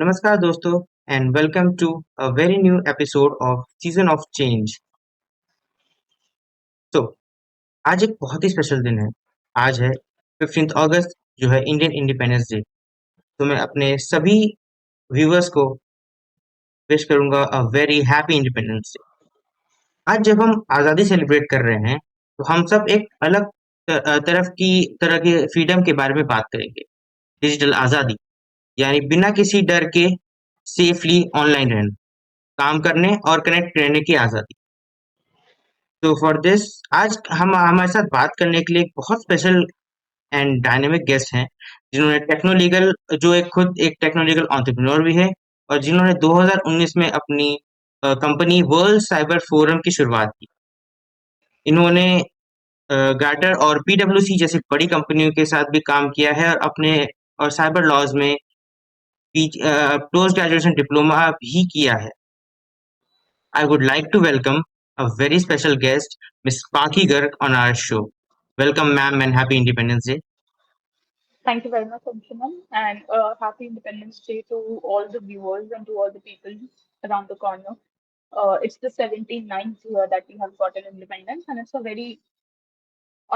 नमस्कार दोस्तों and welcome to a very new episode of season of change. तो आज एक बहुत ही स्पेशल दिन है। आज है 15 अगस्त जो है इंडियन इंडिपेंडेंस डे। तो मैं अपने सभी व्यूअर्स को विश करूंगा a very happy independence day. आज जब हम आज़ादी सेलिब्रेट कर रहे हैं तो हम सब एक अलग तरह के फ्रीडम के बारे में बात करेंगे। डिजिटल आज़ादी यानी बिना किसी डर के सेफली ऑनलाइन रहना, काम करने और कनेक्ट रहने की आज़ादी। तो फॉर दिस आज हम हमारे साथ बात करने के लिए एक बहुत स्पेशल एंड डायनेमिक गेस्ट हैं, जिन्होंने टेक्नोलीगल जो एक खुद एक टेक्नोलॉजिकल एंटरप्रेन्योर भी है और जिन्होंने 2019 में अपनी कंपनी वर्ल्ड साइबर फोरम की शुरुआत की। इन्होंने गार्टर और पीडब्ल्यूसी जैसी बड़ी कंपनियों के साथ भी काम किया है और अपने और साइबर लॉज में पोस्ट ग्रेजुएशन डिप्लोमा भी किया है। I would like to welcome a very special guest, Miss Paki Garg, on our show. Welcome, ma'am, and happy Independence Day. Thank you very much, Anshuman, and happy Independence Day to all the viewers and to all the people around the corner. It's the 79th year that we have gotten independence, and it's a very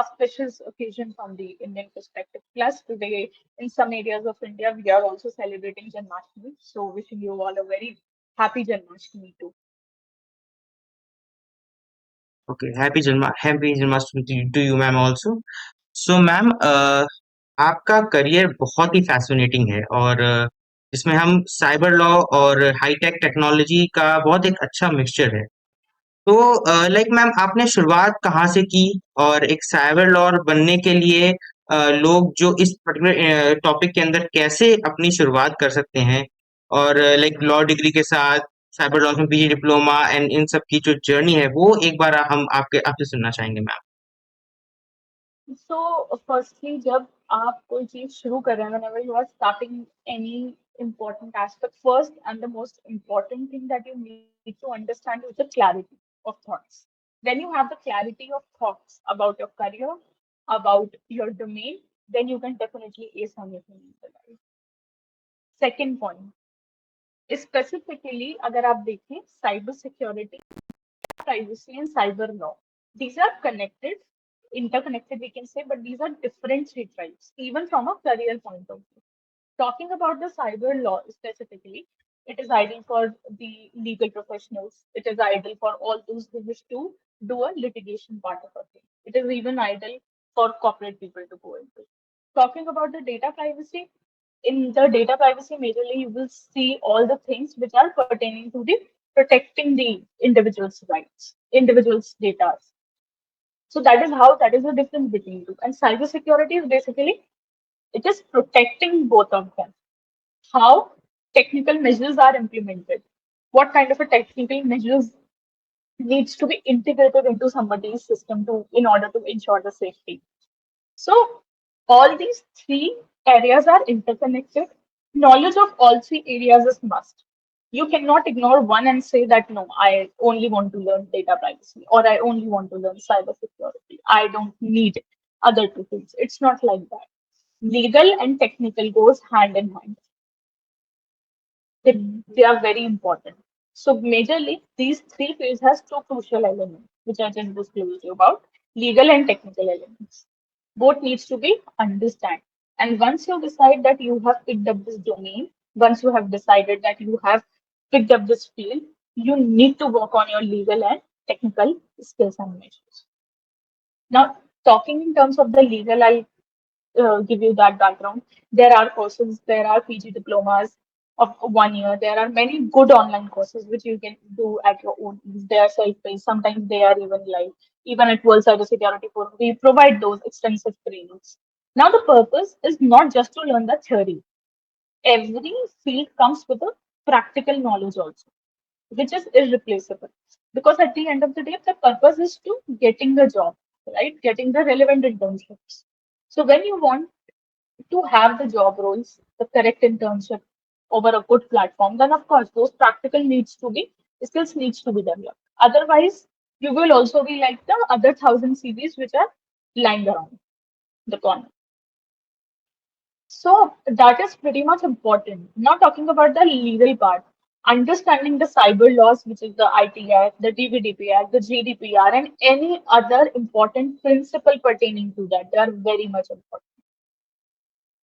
auspicious occasion from the Indian perspective. Plus, today, in some areas of India, we are also celebrating Janmashtami. So, wishing you all a very happy Janmashtami too. Okay, happy Janmashtami to you, ma'am, also. So, ma'am आपका career बहुत ही fascinating है और इसमें हम cyber law और hi tech technology का बहुत एक अच्छा मिक्सचर है। तो लाइक मैम आपने शुरुआत कहाँ से की और एक साइबर लॉ बनने के लिए लोग जो इस पर्टिकुलर टॉपिक के अंदर कैसे अपनी शुरुआत कर सकते हैं और लाइक लॉ डिग्री के साथ साइबर लॉ में पीजी डिप्लोमा एंड इन सब की जो जर्नी है वो एक बार हम आपके आपसे सुनना चाहेंगे मैम। So, firstly, जब आप कोई चीज शुरू कर रहे हैं, whenever you are starting any important aspect, first and the most important thing that you need to understand is the clarity of thoughts. When you have the clarity of thoughts about your career, about your domain, then you can definitely ace anything in the life. Second point, specifically, अगर आप देखें cyber security, privacy and cyber law. These are connected, interconnected, we can say, but these are different three tribes, even from a career point of view. Talking about the cyber law specifically, it is ideal for the legal professionals. It is ideal for all those who wish to do a litigation part of a thing. It is even ideal for corporate people to go into. Talking about the data privacy, in the data privacy majorly you will see all the things which are pertaining to the protecting the individual's rights, individual's data. So that is how that is the difference between two. And cybersecurity is basically it is protecting both of them. How technical measures are implemented, what kind of a technical measures needs to be integrated into somebody's system to in order to ensure the safety. So all these three areas are interconnected. Knowledge of all three areas is must. You cannot ignore one and say that no, I only want to learn data privacy or I only want to learn cyber security. I don't need other two things. It's not like that. Legal and technical goes hand in hand. They are very important. So majorly these three fields has two crucial elements, which I just disclosed you about, legal and technical elements. Both needs to be understand. And once you decide that you have picked up this domain, once you have decided that you have picked up this field, you need to work on your legal and technical skills and measures. Now, talking in terms of the legal, I'll give you that background. There are courses, there are PG diplomas of 1 year. There are many good online courses which you can do at your own ease. They are self-paced. Sometimes they are even live. Even at World Cybersecurity Forum, we provide those extensive trainings. Now, the purpose is not just to learn the theory. Every field comes with a practical knowledge also, which is irreplaceable. Because at the end of the day, the purpose is to getting the job, right? Getting the relevant internships. So when you want to have the job roles, the correct internship over a good platform, then of course those practical needs to be skills needs to be developed. Otherwise, you will also be like the other thousand CVs which are lying around the corner. So that is pretty much important. Now talking about the legal part, understanding the cyber laws, which is the IT Act, the DPDP Act, the GDPR, and any other important principle pertaining to that, they are very much important.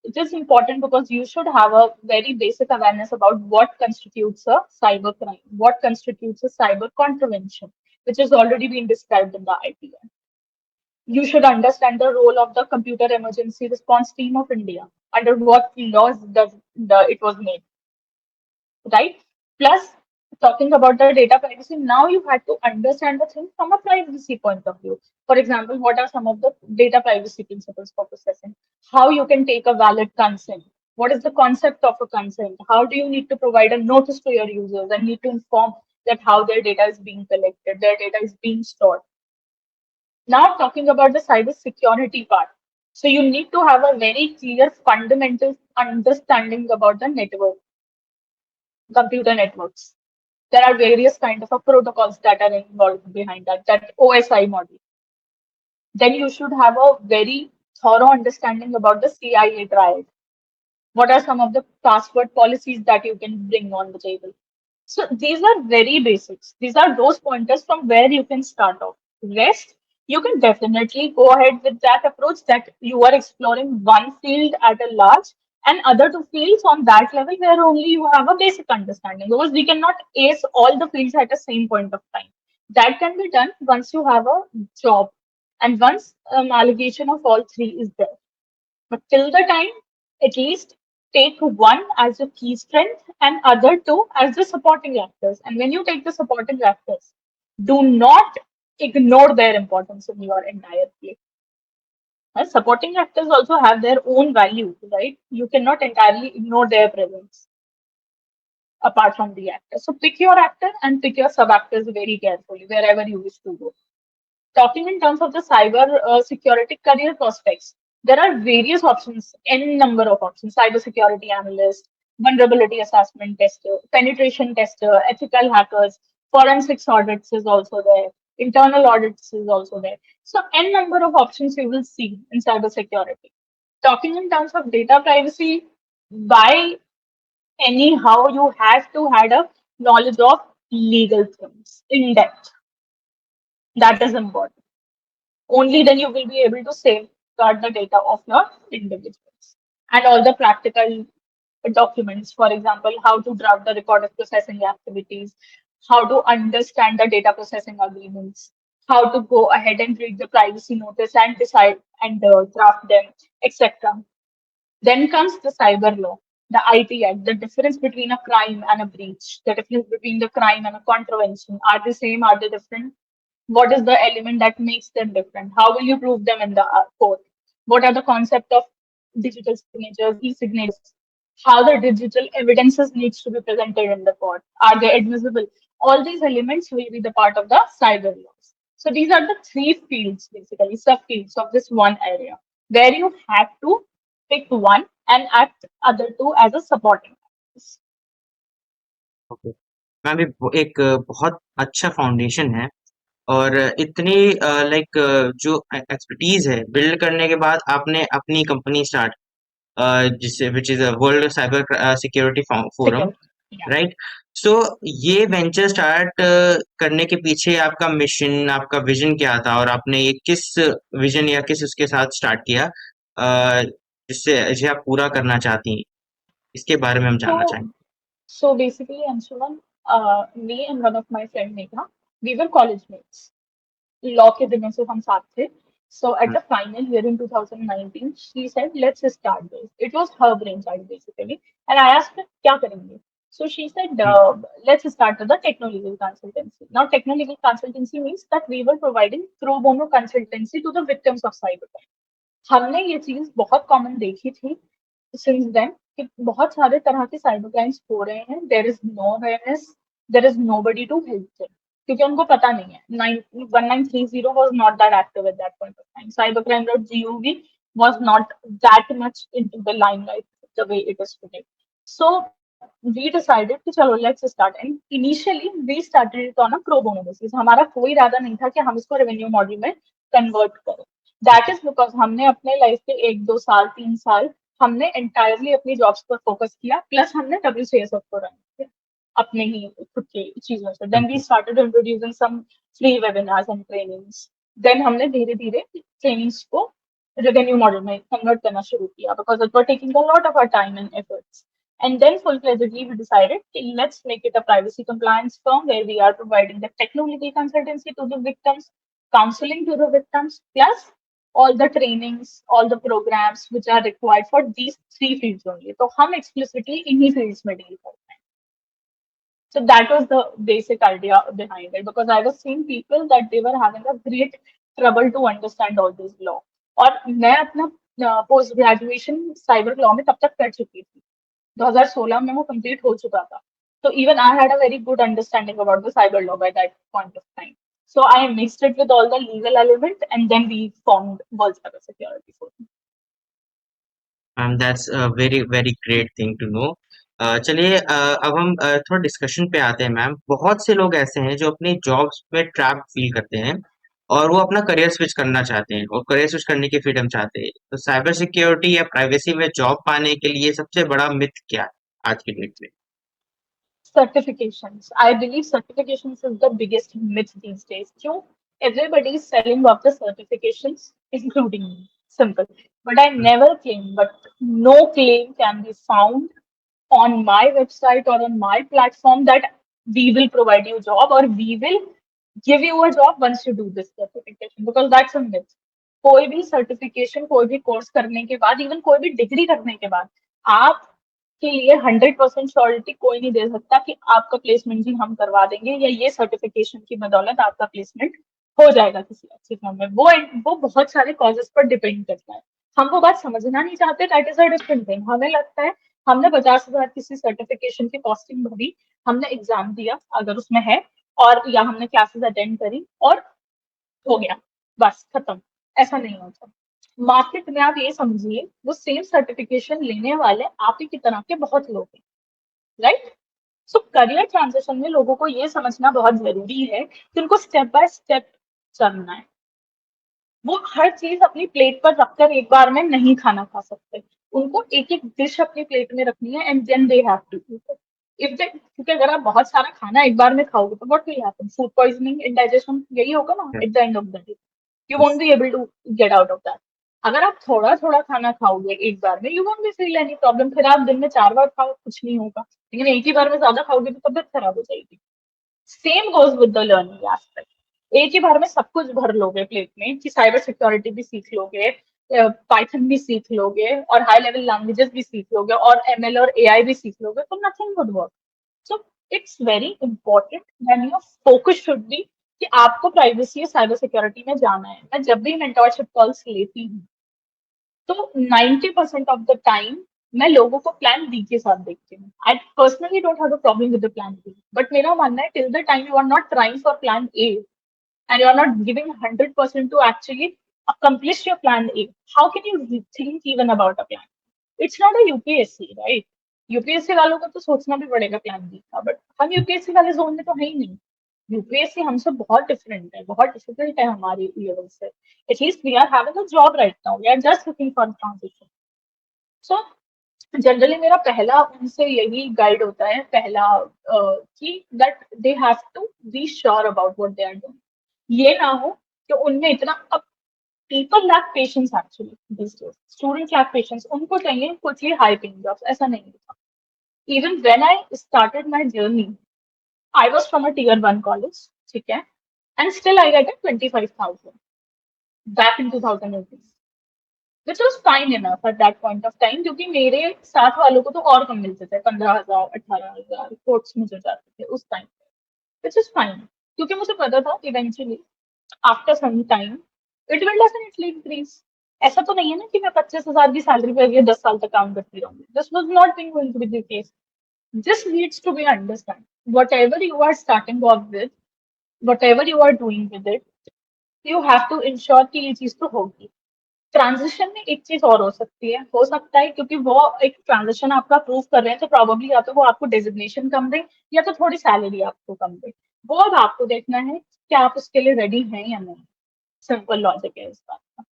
It is important because you should have a very basic awareness about what constitutes a cyber crime, what constitutes a cyber contravention, which has already been described in the IT Act. You should understand the role of the Computer Emergency Response Team of India, under what laws it was made, right? Plus, talking about the data privacy, now you had to understand the thing from a privacy point of view. For example, what are some of the data privacy principles for processing? How you can take a valid consent? What is the concept of a consent? How do you need to provide a notice to your users and need to inform that how their data is being collected, their data is being stored? Now, talking about the cyber security part. So, you need to have a very clear fundamental understanding about the network, computer networks. There are various kind of protocols that are involved behind that OSI model. Then you should have a very thorough understanding about the CIA triad. What are some of the password policies that you can bring on the table? So these are very basics. These are those pointers from where you can start off. Rest, you can definitely go ahead with that approach that you are exploring one field at a large and other two fields on that level where only you have a basic understanding, because we cannot ace all the fields at the same point of time. That can be done once you have a job and once allegation of all three is there. But till the time, at least take one as your key strength and other two as the supporting actors. And when you take the supporting actors, do not ignore their importance in your entire play. Supporting actors also have their own value, right? You cannot entirely ignore their presence apart from the actor. So pick your actor and pick your sub actors very carefully wherever you wish to go. Talking in terms of the cyber security career prospects, there are various options, n number of options: cyber security analyst, vulnerability assessment tester, penetration tester, ethical hackers, forensics audits is also there, internal audits is also there. So n number of options you will see in cyber security. Talking in terms of data privacy, by anyhow you have to had a knowledge of legal things in depth. That is important. Only then you will be able to safeguard the data of your individuals and all the practical documents. For example, how to draft the record of processing activities, how to understand the data processing agreements, how to go ahead and read the privacy notice and decide and draft them, etc. Then comes the cyber law, the IT Act, the difference between a crime and a breach, the difference between the crime and a contravention. Are they same? Are they different? What is the element that makes them different? How will you prove them in the court? What are the concept of digital signatures, e-signatures? How the digital evidences needs to be presented in the court? Are they admissible? All these elements will be the part of the cyber laws. So these are the three fields, basically subfields of this one area, where you have to pick one and act other two as a supporting actors. Okay. Ma'am, ये एक बहुत अच्छा foundation है। और इतनी like जो expertise है build करने के बाद आपने अपनी कंपनी स्टार्ट, जिससे which is world cyber security forum, Security. Yeah. Right? So ये वेंचर स्टार्ट करने के पीछे आपका मिशन, आपका विजन क्या था, और आपने ये किस विजन या किस उसके साथ स्टार्ट किया, जिससे जिसे आप पूरा करना चाहती हैं, इसके बारे में हम जानना So चाहेंगे। So basically, Anshuman, me and one of my friend Megha, we were college mates. Law के दिनों से हम साथ थे. So at the final year in 2019, she said, "Let's start this." It was her brainchild basically, and I asked her, "क्या करेंगे?" So she said, "Let's start with the techno-legal consultancy." Now, techno-legal consultancy means that we were providing pro bono consultancy to the victims of cybercrime. हमने ये चीज बहुत common देखी थी since then कि बहुत सारे तरह के साइबर क्राइम्स हो रहे हैं, there is no awareness, there is nobody to help them, क्योंकि उनको पता नहीं है। 1930 was not that active at that point of time. Cybercrime.gov was not that much into the limelight the way it is today. So we decided कि चलो let's start, and initially we started it on a pro bono basis. हमारा कोई इरादा नहीं था कि हम इसको रेवेन्यू मॉडल में कन्वर्ट करें। दैट इज बिकॉज हमने अपने लाइफ के 1-2 साल 3 साल हमने एंटायरली अपनी जॉब्स पर फोकस किया, प्लस हमने WCSF को रन किया अपने ही खुद की चीजों से। Then we started introducing some free webinars and trainings. Then हमने धीरे धीरे ट्रेनिंग्स को रेवेन्यू मॉडल में कन्वर्ट करना शुरू किया, because it were taking a lot of our time and efforts. And then full-fledgedly we decided, okay, let's make it a privacy compliance firm where we are providing the techno-legal consultancy to the victims, counseling to the victims, plus all the trainings, all the programs which are required for these three fields only. So हम explicitly इन्हीं fields में deal करते हैं. So that was the basic idea behind it, because I was seeing people that they were having a great trouble to understand all this law. और मैं अपना post graduation cyber law में तब तक कर चुकी थी, 2016 में वो कंप्लीट हो चुका था. So even I had a very good understanding about the cyber law by that point of time. So I mixed it with all the legal element, and then we formed World Cyber Security Forum. That's a very very great thing to know. चलिए, अब हम थोड़ा discussion पे आते हैं ma'am. बहुत से लोग ऐसे हैं जो अपनी जॉब्स में ट्रैप फील करते हैं और वो अपना करियर स्विच करना चाहते हैं और करियर स्विच करने की फ्रीडम चाहते हैं। तो साइबर सिक्योरिटी या प्राइवेसी में जॉब पाने के लिए सबसे बड़ा मिथ क्या है आज की डेट में? Certifications. I believe certifications is the biggest myth these days. क्यों? Everybody is selling off the certifications, including me. Simple. But I never claim, but no claim can be found on my website or on my platform that we will provide you a job or we will give you a job once you do this certification, because that's a myth. कोई भी certification, कोई भी course करने के बाद, even कोई भी degree करने के बाद, आप के लिए 100% श्योरिटी कोई नहीं दे सकता कि आपका प्लेसमेंट भी हम करवा देंगे या ये सर्टिफिकेशन की बदौलत आपका प्लेसमेंट हो जाएगा किसी अच्छे फॉर्म में. वो बहुत सारे कॉजेस पर डिपेंड करता है. हम वो बात समझना नहीं चाहते, that is a different thing. हमें लगता है हमने 50,000 किसी सर्टिफिकेशन की कॉस्टिंग भरी, हमने एग्जाम दिया अगर उसमें है, और या हमने क्लासेस अटेंड करी और हो गया, बस खत्म. ऐसा नहीं होता. मार्केट में आप ये समझिए, वो सेम सर्टिफिकेशन लेने वाले आप ही की तरह के बहुत लोग हैं, राइट? सो करियर ट्रांजिशन में लोगों को ये समझना बहुत जरूरी है कि उनको स्टेप बाय स्टेप चलना है. वो हर चीज अपनी प्लेट पर रखकर एक बार में नहीं खाना खा सकते. उनको एक एक डिश अपनी प्लेट में रखनी है, and then they have to eat it. If they, क्योंकि अगर आप बहुत सारा खाना एक बार में खाओगे तो what will happen? Food poisoning, indigestion, यही होगा ना at the end of the day. You won't be able to get out of that. अगर आप थोड़ा थोड़ा खाना खाओगे एक बार में, you won't be feel any problem. फिर आप दिन में 4 बार खाओ, कुछ नहीं होगा. लेकिन एक ही बार में ज्यादा खाओगे तो तबियत खराब हो जाएगी. Same goes with the learning aspect. एक ही बार में सब कुछ भर लोगे प्लेट में कि साइबर सिक्योरिटी भी सीख लोगे, पाइथन भी सीख लोगे और हाई लेवल लैंग्वेजेस भी सीख लोगे और ML और AI भी सीख लोगे, तो nothing would work. So it's very important when your focus should be कि आपको प्राइवेसी या साइबर सिक्योरिटी में जाना है. मैं जब भी मेंटोरशिप कॉल्स लेती हूँ तो 90% ऑफ द टाइम मैं लोगों को प्लान बी के साथ देखती हूँ. I personally don't have a problem with the plan B, but मेरा मानना है till the time you are not trying for plan A and you're not giving 100% to actually accomplish your plan A, how can you think even about a plan? It's not a UPSC, right? UPSC वालों को तो सोचना भी पड़ेगा plan B का, but हम UPSC वाले zone में तो है ही नहीं. यूपीएससी हमसे बहुत डिफरेंट है, बहुत डिफिकल्ट है हमारी लेवल से. At least we are having a job right now, we are just looking for transition. So generally मेरा पहला उनसे यही गाइड होता है, पहला कि that they have to be sure about what they are doing. ये ना हो कि उनमें इतना, अब people lack patience actually this days. Student lack patience, उनको चाहिए क्विकली हाई पेइंग जॉब्स. ऐसा नहीं होता. Even when I started my journey, I was from a tier 1 college, ठीक है, and still I get 25,000 back in 2018, which was fine enough at that point of time, क्योंकि मेरे साथ वालों को तो और कम मिलते थे, 15,000 18,000 कोर्ट्स में जो जाते थे उस टाइम पे, which is fine. क्योंकि मुझे पता था eventually after some time it will definitely increase. ऐसा तो नहीं है ना कि मैं 25,000 की सैलरी पे अगले 10 साल तक काम करती रहूंगी. This was not being going to be the case. This needs to be understand. whatever you are starting off with, whatever you are doing with it, you have to ensure कि ये चीज तो होगी. ट्रांजिशन में एक चीज और हो सकती है, हो सकता है क्योंकि वो एक ट्रांजिशन आपका प्रूव कर रहे हैं, तो प्रॉब्लली या तो वो आपको डेजिग्नेशन कम दे या तो थोड़ी सैलरी आपको कम दे. वो अब आपको देखना है कि आप उसके लिए रेडी हैं या नहीं. सिंपल लॉजिक है इस बात का.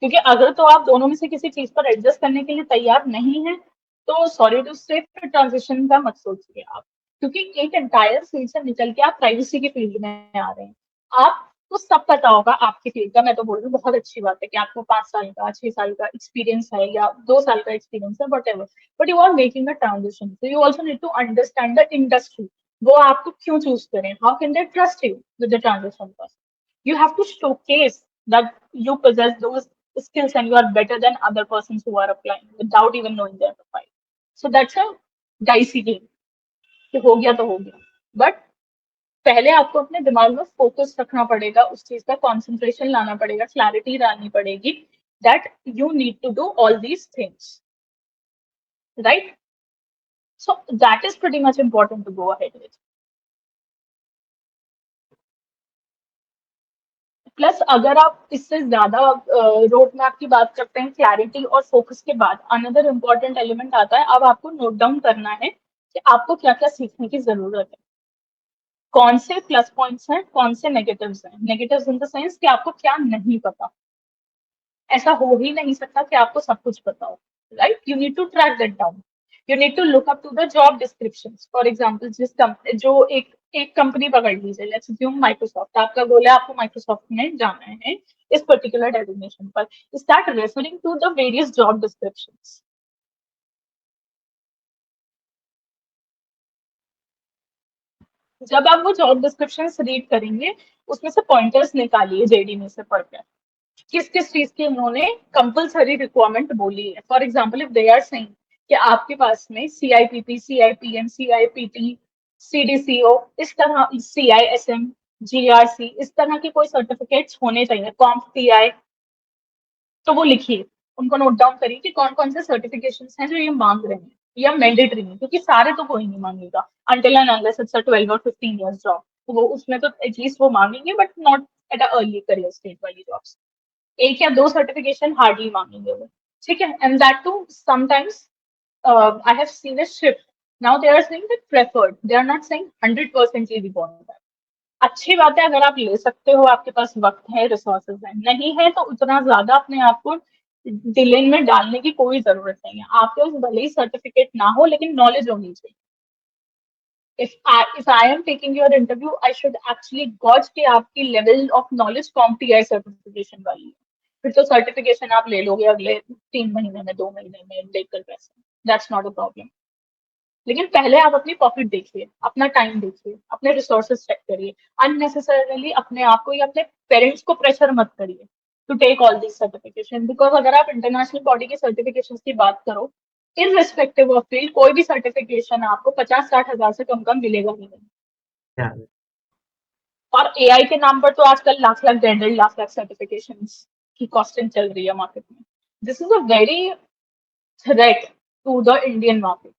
क्योंकि अगर तो आप दोनों में से किसी चीज पर एडजस्ट करने के लिए तैयार नहीं है, तो सॉरी टू से फिर ट्रांजिशन का मत सोचिए आप, क्योंकि एक एंटायर फील्ड से निकल के आप प्राइवेसी की फील्ड में आ रहे हैं। आपको सब पता होगा आपकी फील्ड का, मैं तो बोल रही हूँ बहुत अच्छी बात है कि आपको 5 साल का 6 साल का एक्सपीरियंस है या 2 साल का एक्सपीरियंस है, whatever, but you are making a transition, so you also need to understand the industry, वो आपको क्यों चूज करें, how can they trust you with the transition process. You have to showcase that you possess those skills and you are better than other persons who are applying without even knowing their profile. So that's a dicey game. कि हो गया तो हो गया, but पहले आपको अपने दिमाग में फोकस रखना पड़ेगा, उस चीज का कॉन्सेंट्रेशन लाना पड़ेगा, क्लैरिटी लानी पड़ेगी that you need to do all these things, right? So that is pretty much important to go ahead with. Plus अगर आप इससे ज्यादा रोड मैप की बात करते हैं क्लैरिटी और फोकस के बाद, अनदर इम्पोर्टेंट एलिमेंट आता है, अब आपको नोट डाउन करना है कि आपको क्या क्या सीखने की जरूरत है, कौन से प्लस पॉइंट्स हैं, कौन से नेगेटिव्स हैं। नेगेटिव्स इन द सेंस कि आपको क्या नहीं पता, ऐसा हो ही नहीं सकता कि आपको सब कुछ पता हो, right? You need to track that down, you need to look up to the job description. For example जो एक कंपनी पकड़ लीजिए, लेट्स अज्यूम माइक्रोसॉफ्ट, आपका गोल है आपको माइक्रोसॉफ्ट में जाना है इस पर्टिकुलर डेजिग्नेशन पर, start referring to the various job descriptions. जब आप वो जॉब डिस्क्रिप्शन रीड करेंगे, उसमें से पॉइंटर्स निकालिए जेडी में से पढ़कर, किस किस चीज की उन्होंने कंपलसरी रिक्वायरमेंट बोली है। For example if they are saying कि आपके पास में सीआईपीपी, सीआईपीएम, सीआईपीटी, सीडीसीओ, इस तरह सीआईएसएम, जीआरसी, इस तरह के कोई सर्टिफिकेट्स होने चाहिए, कॉम्प टीआई, तो वो लिखिए, उनको नोट डाउन करिए कि कौन कौन से सर्टिफिकेशन हैं जो ये मांग रहे हैं या मैंडेटरी है, क्योंकि सारे तो कोई नहीं मांगेगा until and unless it's a 12 और 15 इयर्स जॉब, तो वो उसमें तो एटलीस्ट वो मांगेंगे, but not at a early career stage वाली जॉब्स। एक या दो सर्टिफिकेशन हार्डली मांगेंगे वो, ठीक है? And that too sometimes I have seen a shift, now they are saying that preferred, they are not saying 100% required. अच्छी बात है, अगर आप ले सकते हो, आपके पास वक्त है, रिसोर्सेज है, नहीं है तो उतना ज्यादा अपने आप को डिले में डालने की कोई जरूरत नहीं है। आपके पास भले ही सर्टिफिकेट ना हो, लेकिन नॉलेज होनी चाहिए। if I am taking your interview, I should actually gauge कि आपकी लेवल ऑफ नॉलेज कॉम्पीआई सर्टिफिकेशन वाली है, फिर तो सर्टिफिकेशन आप ले लोगे अगले 3 महीने में, 2 महीने में देखकर पैसे, दैट्स नॉट अ प्रॉब्लम। लेकिन पहले आप अपनी प्रॉफिट देखिए, अपना टाइम देखिए, अपने रिसोर्सेज चेक करिए, अननेसेसरली अपने आप को या अपने पेरेंट्स को प्रेशर मत करिए to take all this certification, because अगर आप इंटरनेशनल बॉडी की सर्टिफिकेशन की बात करो, इनरिस्पेक्टिव ऑफ फील्ड, कोई भी सर्टिफिकेशन आपको 50-60 हजार से कम का मिलेगा ही नहीं। Yeah. और एआई के नाम पर तो आजकल लाख लाख 1.5 लाख सर्टिफिकेशन की कॉस्टिंग चल रही है मार्केट में। This is a very threat to the Indian market,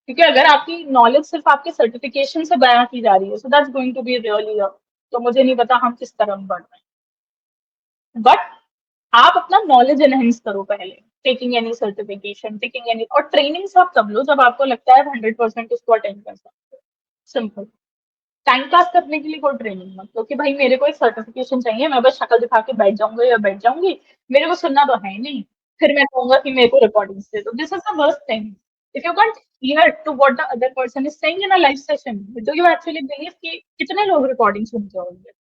क्योंकि अगर आपकी नॉलेज सिर्फ आपके सर्टिफिकेशन से बयां की जा रही है, so that's going to be really, तो मुझे नहीं पता हम किस तरफ बढ़ रहे हैं। बट आप अपना नॉलेज एनहेंस करो पहले, taking any certification, taking any, और ट्रेनिंग आप तब लो जब आपको लगता है 100% उसको अटेंड कर सकते हो। सिंपल। टाइम पास करने के लिए कोई ट्रेनिंग मत, क्योंकि भाई मेरे को एक सर्टिफिकेशन चाहिए, मैं बस शक्ल दिखा के बैठ जाऊंगा या बैठ जाऊंगी, मेरे को सुनना तो है ही नहीं, फिर मैं कहूंगा कि मेरे को रिकॉर्डिंग दे दो। This is the worst thing. If you can't hear to what the other person is saying in a live session, do you actually believe कि कितने लोग रिकॉर्डिंग सुनते होंगे?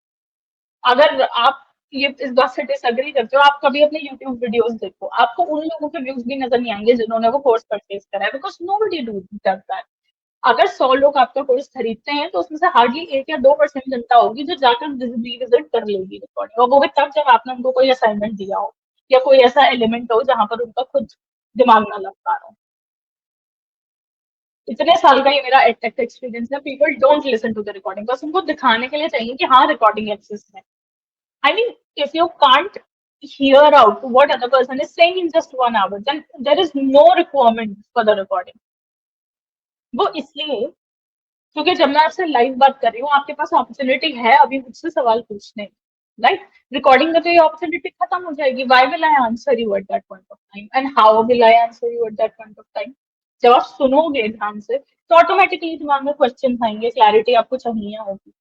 अगर आप ये इस बात से डिसएग्री करते हो, आप कभी अपने यूट्यूब वीडियोस देखो, आपको उन लोगों के व्यूज भी नजर नहीं आएंगे जिन्होंने वो कोर्स परचेज करा है, because nobody do does that. अगर 100 लोग आपका कोर्स खरीदते हैं, तो उसमें से हार्डली 1 या 2% जनता होगी जो जाकर रिविजिट कर लेगी रिकॉर्डिंग, और वो भी तब जब आपने उनको कोई असाइनमेंट दिया हो या कोई ऐसा एलिमेंट हो जहां पर उनका खुद दिमाग ना लग पा रहा हो। इतने साल का ये मेरा एडटेक एक्सपीरियंस है, people don't listen to the recording, बस उनको दिखाने के लिए चाहिए कि हाँ रिकॉर्डिंग एक्सेस है। I mean, if you can't hear out what other person is saying in just 1 hour, then there is no requirement for the recording. वो इसलिए, क्योंकि जब मैं आपसे लाइव बात कर रही हूँ, आपके पास अपॉर्चुनिटी है अभी मुझसे सवाल पूछने, राइट? रिकॉर्डिंग में तो ये अपॉर्चुनिटी खत्म हो जाएगी। Why will I answer you eight that point of time, and how will I answer you eight that point of time? जब आप सुनोगे ध्यान से, तो ऑटोमेटिकली दिमाग में क्वेश्चन आएंगे, क्लैरिटी आपको चाहिए होगी।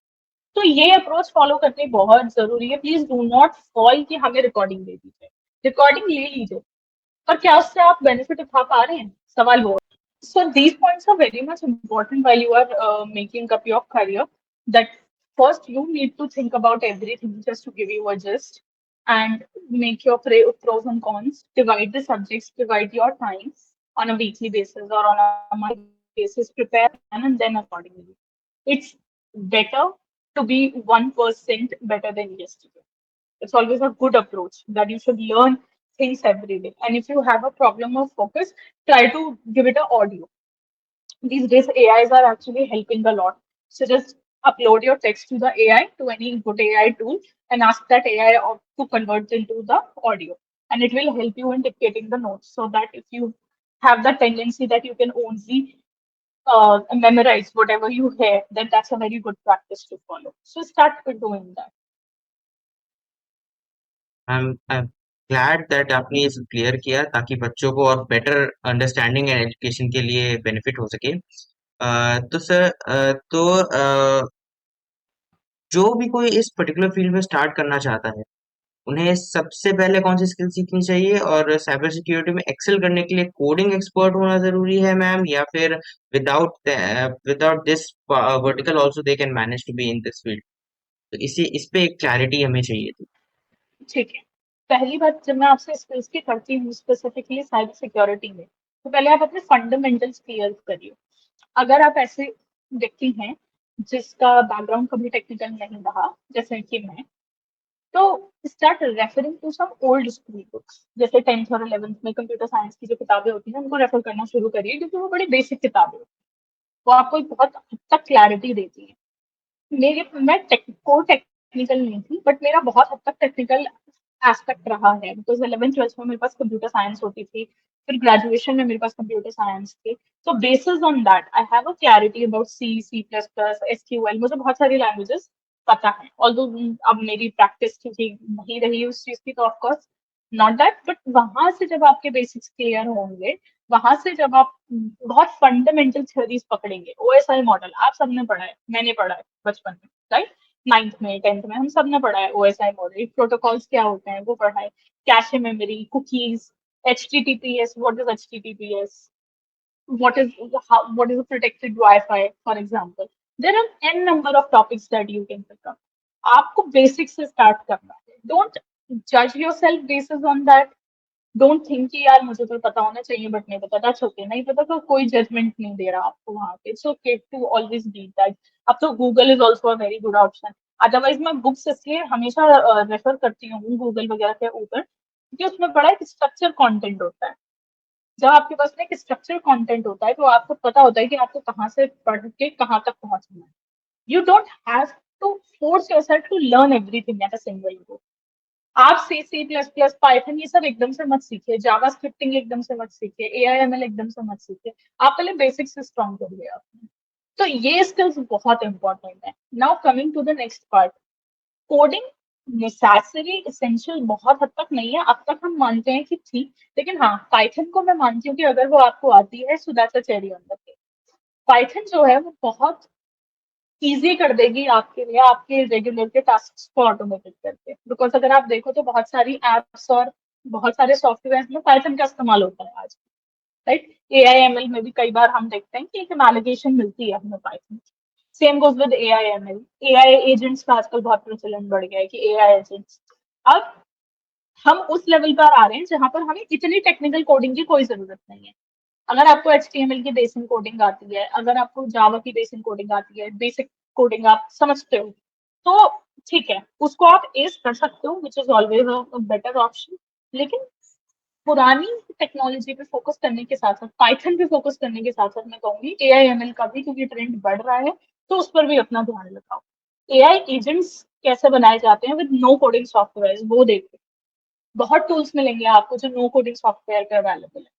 तो ये अप्रोच फॉलो करनी बहुत जरूरी है। प्लीज डू नॉट फॉल कि हमें रिकॉर्डिंग दे दीजिए, रिकॉर्डिंग ले लीजिए, पर क्या उससे आप बेनिफिट उठा पा रहे हैं? सवाल वो है। So these points are very much important while you are making up your career. That first you need to think about everything, just to give you a gist, and make your pros and cons. Divide the subjects, divide your time on a weekly basis or on a monthly basis. Prepare a plan and then accordingly. It's better to be 1% better than yesterday. It's always a good approach that you should learn things every day. And if you have a problem of focus, try to give it an audio. These days, AIs are actually helping a lot. So just upload your text to the AI, to any good AI tool, and ask that AI to convert into the audio. And it will help you in dictating the notes so that if you have the tendency that you can only memorize whatever you hear, then that's a very good practice to follow. So start with doing that. I'm glad that आपने ये सब clear किया ताकि बच्चों को और better understanding and education के लिए बेनिफिट हो सके। तो सर, जो भी कोई इस पर्टिकुलर फील्ड में स्टार्ट करना चाहता है, उन्हें सबसे पहले कौन सी स्किल सीखनी चाहिए? और साइबर सिक्योरिटी में एक्सेल करने के लिए कोडिंग एक्सपर्ट होना जरूरी है मैम, या फिर without this vertical also they can manage to be in this field? तो इस पे एक क्लैरिटी हमें चाहिए थी। ठीक है। पहली बात, जब मैं आपसे स्किल्स की करती हूँ स्पेसिफिकली साइबर सिक्योरिटी में, तो पहले आप अपने फंडामेंटल्स क्लियर करिए। अगर आप ऐसे व्यक्ति हैं जिसका बैकग्राउंड कभी टेक्निकल नहीं रहा, जैसे कि मैं, तो start referring to some old school books, जैसे 10th और 11th में कंप्यूटर साइंस की जो किताबें होती हैं उनको रेफर करना शुरू करिए, क्योंकि वो बड़ी बेसिक किताबें होती हैं। वो आपको एक बहुत हद तक क्लैरिटी देती है। मैं कोर टेक्निकल नहीं थी, बट मेरा बहुत हद तक टेक्निकल एस्पेक्ट रहा है, बिकॉज 11th 12th में मेरे पास कंप्यूटर साइंस होती थी, फिर ग्रेजुएशन में मेरे पास कंप्यूटर साइंस थी। तो basis on that I have a clarity about C++, SQL, मुझे बहुत सारी लैंग्वेजेस पता है। ऑल्दो अब मेरी प्रैक्टिस क्योंकि नहीं रही उस चीज की, तो ऑफकोर्स नॉट दैट, बट वहां से जब आपके बेसिक्स क्लियर होंगे, वहां से जब आप बहुत फंडामेंटल थ्योरीज पकड़ेंगे, OSI मॉडल आप सबने पढ़ा है, मैंने पढ़ा है बचपन में, राइट? 9th में 10th में हम सब ने पढ़ा है OSI मॉडल, प्रोटोकॉल्स क्या होते हैं वो पढ़ा है, cache memory, cookies, HTTPS, what is HTTPS, what is a protected Wi-Fi, for example. There are n number of topics that you can pick up. आपको बेसिक से स्टार्ट करना है। डोंट जज your self basis on that. Don't think कि यार मुझे तो पता होना चाहिए बट नहीं पता, दैट्स ओके। नहीं पता तो कोई जजमेंट नहीं दे रहा आपको वहां पे, it's okay to always be that. अब तो Google is also a very good option. Otherwise मैं बुक्स इसलिए हमेशा रेफर करती हूँ गूगल वगैरह के ऊपर, क्योंकि उसमें बड़ा एक स्ट्रक्चर कंटेंट होता है। जब आपके पास में एक स्ट्रक्चर कंटेंट होता है तो आपको पता होता है कि आपको कहाँ से पढ़ के कहाँ तक पहुंचना है। You don't have to force yourself to learn everything at a single go. आप C++, पाइथन ये सब एकदम से मत सीखिए, जावा स्क्रिप्टिंग एकदम से मत सीखिए, AIML एकदम से मत सीखिए। आप पहले बेसिक से स्ट्रॉन्ग करिए अपने। तो ये स्किल्स बहुत इंपॉर्टेंट है। Now coming to the next part, coding necessary essential बहुत हद तक नहीं है, अब तक हम मानते हैं कि थी, लेकिन हाँ पाइथन को मैं मानती हूँ कि अगर वो आपको आती है, so that's a cherry on the cake. Python जो है वो बहुत ईज़ी कर देगी आपके लिए आपके रेगुलर के टास्क को ऑटोमेटेड करके। बिकॉज़ अगर आप देखो तो बहुत सारी ऐप्स और बहुत सारे सॉफ्टवेयर में पाइथन का इस्तेमाल होता है आज, राइट? AIML में भी कई बार हम देखते हैं कि एक एनालिगेशन मिलती है हमें Python. Same goes with AIML। AI agents का आजकल बहुत प्रचलन बढ़ गया है कि AI एजेंट्स। अब हम उस लेवल पर आ रहे हैं जहाँ पर हमें इतनी टेक्निकल कोडिंग की कोई ज़रूरत नहीं है। अगर आपको HTML की बेसिक कोडिंग आती है, अगर आपको जावा की बेसिक कोडिंग आती है, बेसिक कोडिंग आप समझते हो, तो ठीक है, उसको आप एस कर सकते हो, which is always a better option. लेकिन पुरानी टेक्नोलॉजी पे फोकस करने के साथ साथ, पाइथन पे फोकस करने के साथ साथ, मैं कहूंगी AIML का भी, क्योंकि ट्रेंड बढ़ रहा है, तो उस पर भी अपना ध्यान लगाओ। AI एजेंट्स कैसे बनाए जाते हैं विद नो कोडिंग सॉफ्टवेयर, वो देखो। बहुत टूल्स मिलेंगे आपको जो नो कोडिंग सॉफ्टवेयर पे अवेलेबल है,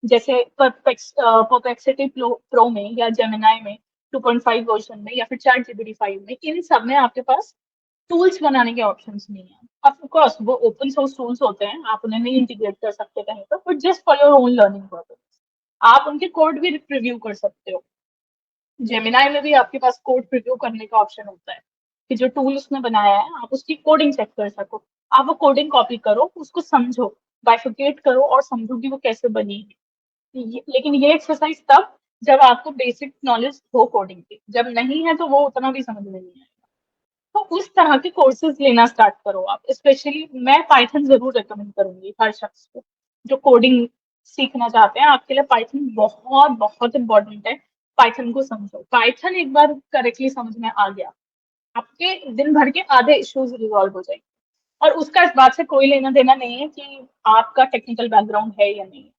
जैसे परप्लेक्सिटी प्रो में या जेमिनाई में 2.5 वर्जन में, या फिर चैट जीपीटी 5 में, इन सब में आपके पास टूल्स बनाने के ऑप्शंस नहीं है। ऑफ कोर्स वो ओपन सोर्स टूल्स होते हैं, आप उन्हें नहीं इंटीग्रेट कर सकते कहीं पर, but just for your own learning purpose आप उनके कोड भी रिव्यू कर सकते हो। जेमिनाई में भी आपके पास कोड रिव्यू करने का ऑप्शन होता है कि जो टूल उसने बनाया है आप उसकी कोडिंग चेक कर सको। आप वो कोडिंग कॉपी करो, उसको समझो, बाइफिकेट करो और समझो कि वो कैसे बनी है। लेकिन ये एक्सरसाइज तब जब आपको बेसिक नॉलेज हो कोडिंग की, जब नहीं है तो वो उतना भी समझ में नहीं आएगा। तो उस तरह के कोर्सेज लेना स्टार्ट करो आप। स्पेशली मैं पाइथन जरूर रेकमेंड करूंगी हर शख्स को जो कोडिंग सीखना चाहते हैं। आपके लिए पाइथन बहुत बहुत इंपॉर्टेंट है। पाइथन को समझो। पाइथन एक बार करेक्टली समझ में आ गया, आपके दिन भर के आधे इश्यूज रिजॉल्व हो जाएंगे। और उसका इस बात से कोई लेना देना नहीं है कि आपका टेक्निकल बैकग्राउंड है या नहीं।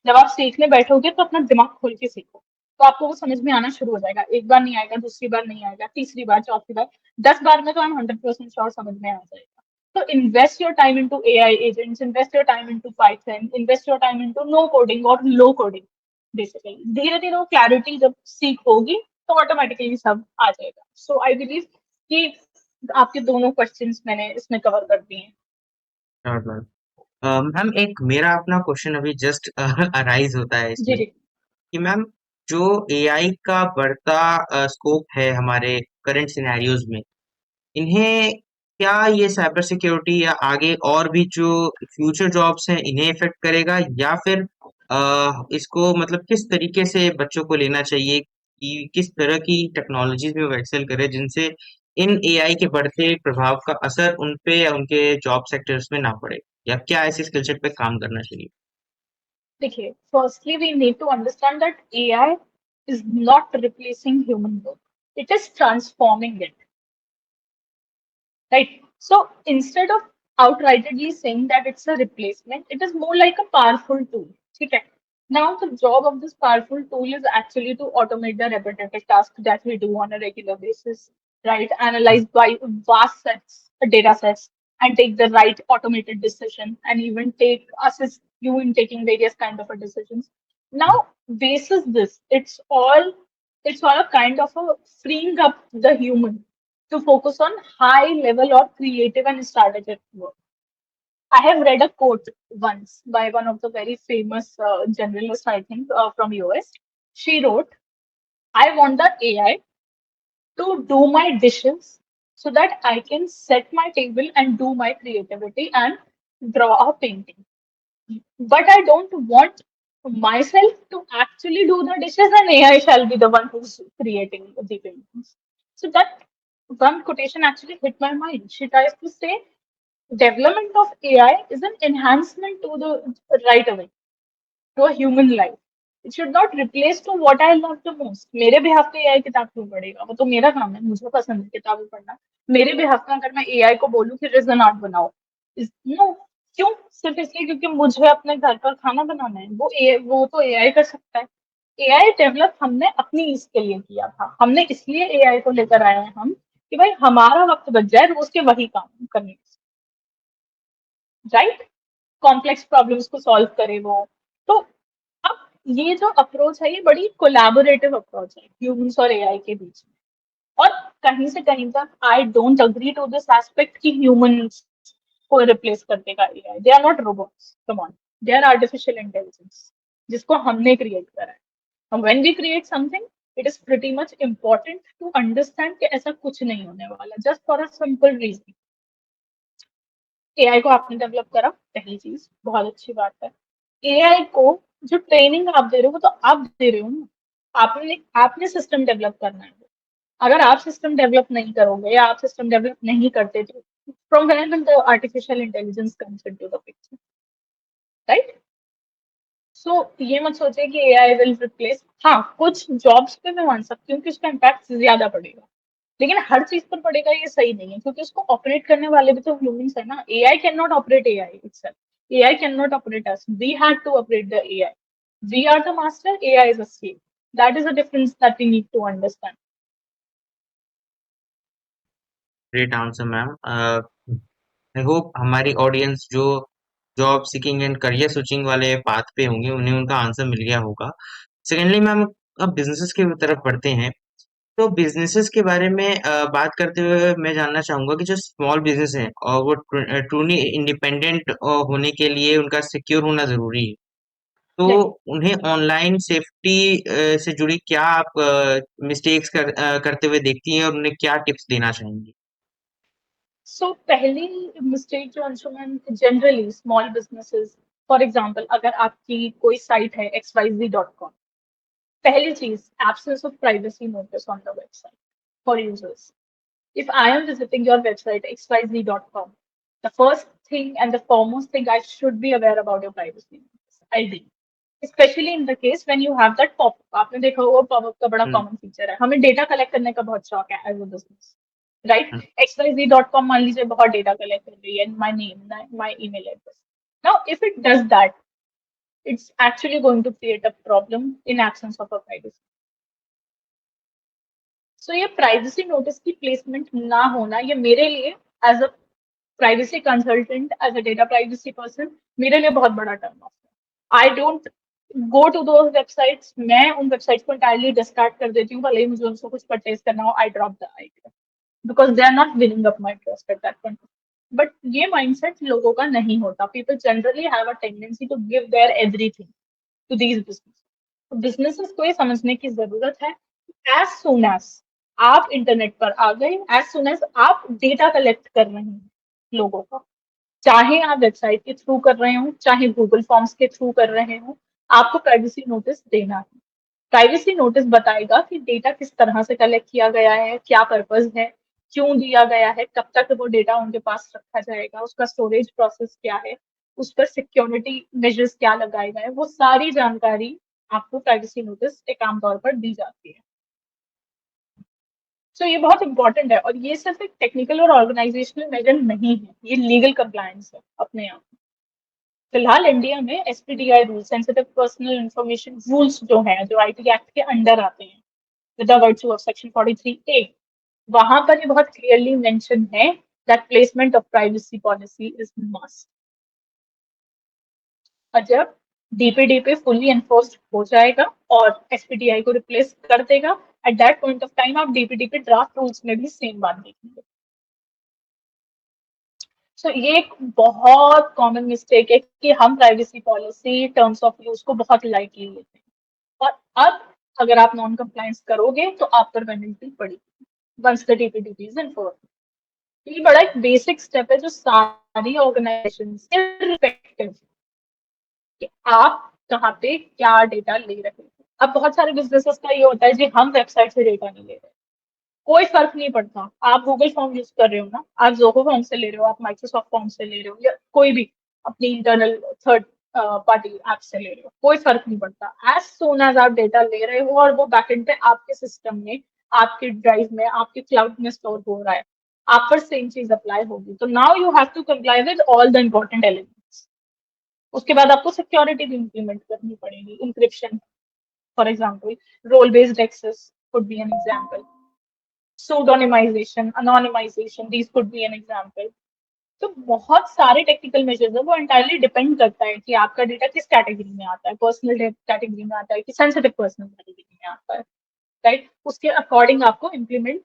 जब आप सीखने बैठोगे तो अपना दिमाग खोल के सीखो, तो आपको वो समझ में आना शुरू हो जाएगा। एक बार नहीं आएगा, दूसरी बार नहीं आएगा, तीसरी बार, चौथी बार, 10 बार में तो हम 100% श्योर समझ में आ जाएगा। तो invest your time into AI agents, invest your time into Python, invest your time into no coding और लो कोडिंग। बेसिकली धीरे धीरे वो क्लैरिटी जब सीख होगी तो ऑटोमेटिकली सब आ जाएगा। सो आई बिलीव कि आपके दोनों क्वेश्चंस मैंने इसमें कवर कर दिए हैं। Sure ma'am. मैम एक मेरा अपना क्वेश्चन अभी जस्ट अराइज होता है जी इसमें जी। कि मैम जो एआई का बढ़ता स्कोप है हमारे करंट सिनेरियोज में, इन्हें क्या ये साइबर सिक्योरिटी या आगे और भी जो फ्यूचर जॉब्स हैं इन्हें इफेक्ट करेगा, या फिर इसको मतलब किस तरीके से बच्चों को लेना चाहिए कि किस तरह की टेक्नोलॉजीज में वो एक्सेल करे जिनसे इन एआई के बढ़ते प्रभाव का असर उन पे या उनके जॉब सेक्टर्स में ना पड़े, या क्या ऐसे स्किल सेट पे काम करना चाहिए? देखिए, firstly we need to understand that AI is not replacing human work. It is transforming it, right? So instead of outrightly saying that it's a replacement, it is more like a powerful tool. Okay. Now the job of this powerful tool is actually to automate the repetitive tasks that we do on a regular basis, right? Analyze by vast sets, data sets, and take the right automated decision, and even take assist you in taking various kind of a decisions. Now, basis this, it's all a kind of a freeing up the human to focus on high level or creative and strategic work. I have read a quote once by one of the very famous generalists, I think, from US. She wrote, I want the AI to do my dishes so that I can set my table and do my creativity and draw a painting. But I don't want myself to actually do the dishes, and AI shall be the one who's creating the paintings. So that one quotation actually hit my mind. She tries to say development of AI is an enhancement to the right away to a human life. It should not replace to what I love the most. मेरे behalf पे AI किताब क्यों पढ़ेगा? वो तो मेरा काम है, मुझे पसंद है किताबें पढ़ना। मेरे behalf पे अगर मैं AI को बोलूँ कि रिजन आर्ट बनाओ, नो, क्यों? सिर्फ इसलिए क्योंकि मुझे अपने घर पर खाना बनाना है। वो तो AI कर सकता है। AI डेवलप हमने अपनी ईज के लिए किया था। हमने इसलिए AI को लेकर आए हैं हम कि भाई हमारा वक्त बच जाए रोज के वही काम करने से, राइट? कॉम्प्लेक्स प्रॉब्लम्स को सॉल्व करे वो। तो अब ये जो अप्रोच है ये बड़ी कोलैबोरेटिव अप्रोच है ह्यूमंस और एआई के बीच में। और कहीं से कहीं तक I don't agree to this aspect कि ह्यूमंस को रिप्लेस कर देगा AI. They are not robots, come on, they are artificial intelligence जिसको हमने क्रिएट करा है। And when we create something, it is pretty much important to understand कि ऐसा कुछ नहीं होने वाला, just for a simple reason। AI को आपने डेवलप करा, पहली चीज बहुत अच्छी बात है। एआई को जो ट्रेनिंग आप दे रहे हो वो तो आप दे रहे हो ना। आपने आपने सिस्टम डेवलप करना है। अगर आप सिस्टम डेवलप नहीं करोगे या आप सिस्टम डेवलप नहीं करते तो from where the artificial intelligence comes into the picture, right? So ये मत सोचिए कि एआई विल रिप्लेस। हाँ, कुछ जॉब्स पे मैं मान सकती हूँ कि उसका इम्पैक्ट ज्यादा पड़ेगा, लेकिन हर चीज पर पड़ेगा ये सही नहीं है, क्योंकि उसको ऑपरेट करने वाले भी तो ह्यूमंस है ना। AI can not operate AI itself, AI can not operate us, we had to operate the AI. We are the master, AI is a slave. That is a difference that we need to understand. Great answer ma'am. I hope हमारी audience जो job seeking and career switching वाले path पे होंगे उन्हें उनका answer मिल गया होगा। Secondly ma'am, अब बिजनेसेस की तरफ बढ़ते हैं। तो बिजनेसेस के बारे में बात करते हुए मैं जानना चाहूंगा कि जो स्मॉल बिजनेस हैं और वो ट्रूली इंडिपेंडेंट होने के लिए उनका सिक्योर होना जरूरी है। तो उन्हें ऑनलाइन सेफ्टी से जुड़ी क्या आप मिस्टेक्स करते हुए देखती हैं और उन्हें क्या टिप्स देना चाहेंगी? सो पहली मिस्टेक जो Anshuman generally small businesses, for example अगर आपकी कोई साइट है xyz.com, पहली चीज absence of privacy notice on the website for users. If I am visiting your website xyz.com, the first thing and the foremost thing I should be aware about your privacy ID. Especially in the case when you have that pop-up. आपने देखा होगा pop-up का बड़ा हम्म, common feature है. हमें data collect करने का बहुत शौक है as a business, right? Hmm, xyz.com मान लीजिए बहुत डेटा कलेक्ट कर रही है, my name, my email address. Now if it does that, it's actually going to create a problem in absence of a privacy. सो ये प्राइवेसी नोटिस की placement ना होना, ये मेरे लिए as a privacy consultant, as a data privacy person, मेरे लिए बहुत बड़ा टर्न ऑफ है. I don't go to those websites. मैं उन वेबसाइट्स को इंटायरली डिस्कार्ड कर देती हूँ, भले ही मुझे उनको कुछ परचेज करना हो. I drop the idea because they are not winning up my trust at that point. But ये माइंडसेट लोगों का नहीं होता. People generally have a tendency to give their everything to these business. Businesses को ये समझने की जरूरत है, एज सुन एज आप इंटरनेट पर आ गए, एज सुन एज आप डेटा कलेक्ट कर रहे हैं लोगों का, चाहे आप वेबसाइट के थ्रू कर रहे हो, चाहे गूगल फॉर्म्स के थ्रू कर रहे हो, आपको प्राइवेसी नोटिस देना है. प्राइवेसी नोटिस बताएगा कि डेटा किस तरह से कलेक्ट किया गया है, क्या पर्पज है, क्यों दिया गया है, कब तक वो डेटा उनके पास रखा जाएगा, उसका स्टोरेज प्रोसेस क्या है, उस पर सिक्योरिटी मेजर्स क्या लगाए गए, वो सारी जानकारी आपको प्राइवेसी नोटिस एक आमतौर पर दी जाती है. सो ये बहुत इंपॉर्टेंट है, और ये सिर्फ एक टेक्निकल और ऑर्गेनाइजेशनल मेजर नहीं है, ये लीगल कंप्लायंस है अपने आप. फिलहाल इंडिया में SPDI rule, sensitive personal information rules जो हैं, जो आईटी एक्ट के अंडर आते हैं with the virtue of section 43A, वहां पर ये बहुत क्लियरली मेंशन है that placement of privacy policy is must. और जब डीपीडीपी फुल्ली एनफोर्स्ड हो जाएगा और एसपीडीआई को रिप्लेस कर देगा, eight that point of time आप डीपीडीपी ड्राफ्ट रूल्स में भी सेम बात देखेंगे. सो ये एक बहुत कॉमन मिस्टेक है कि हम privacy policy terms of use को बहुत लाइटली लेते हैं, और अब अगर आप नॉन कंप्लायंस करोगे तो आप पर पेनल्टी पड़ेगी once the DPDP is enforced. ये बड़ा एक बेसिक स्टेप है जो सारी ऑर्गेनाइजेशन इररिस्पेक्टिव कि आप कहाँ पे क्या डेटा ले रहे हैं. अब बहुत सारे बिजनेसेस का ये होता है जी हम वेबसाइट से डेटा नहीं ले रहे. कोई फर्क नहीं पड़ता, आप गूगल फॉर्म यूज कर रहे हो ना, आप जोहो फॉर्म से ले रहे हो, आप माइक्रोसॉफ्ट फॉर्म से ले रहे हो, या कोई भी अपनी इंटरनल थर्ड पार्टी ऐप से ले रहे हो, कोई फर्क नहीं पड़ता. एज सोन एज आप डेटा ले रहे हो और वो बैकएंड पे आपके सिस्टम में, आपके ड्राइव में, आपके क्लाउड में स्टोर हो रहा है, आप पर सेम चीज अप्लाई होगी. तो now you have to comply with all the important elements. उसके बाद आपको सिक्योरिटी भी इम्प्लीमेंट करनी पड़ेगी, encryption for example, role based access could be an example, pseudonymization, anonymization, these could be an example. तो बहुत सारे टेक्निकल मेजर्स है, वो एंटायरली डिपेंड करता है कि आपका डेटा किस कैटेगरी में आता है, पर्सनल कैटेगरी में आता है कि सेंसिटिव पर्सनल कैटेगरी में आता है, राइट? उसके अकॉर्डिंग आपको इम्प्लीमेंट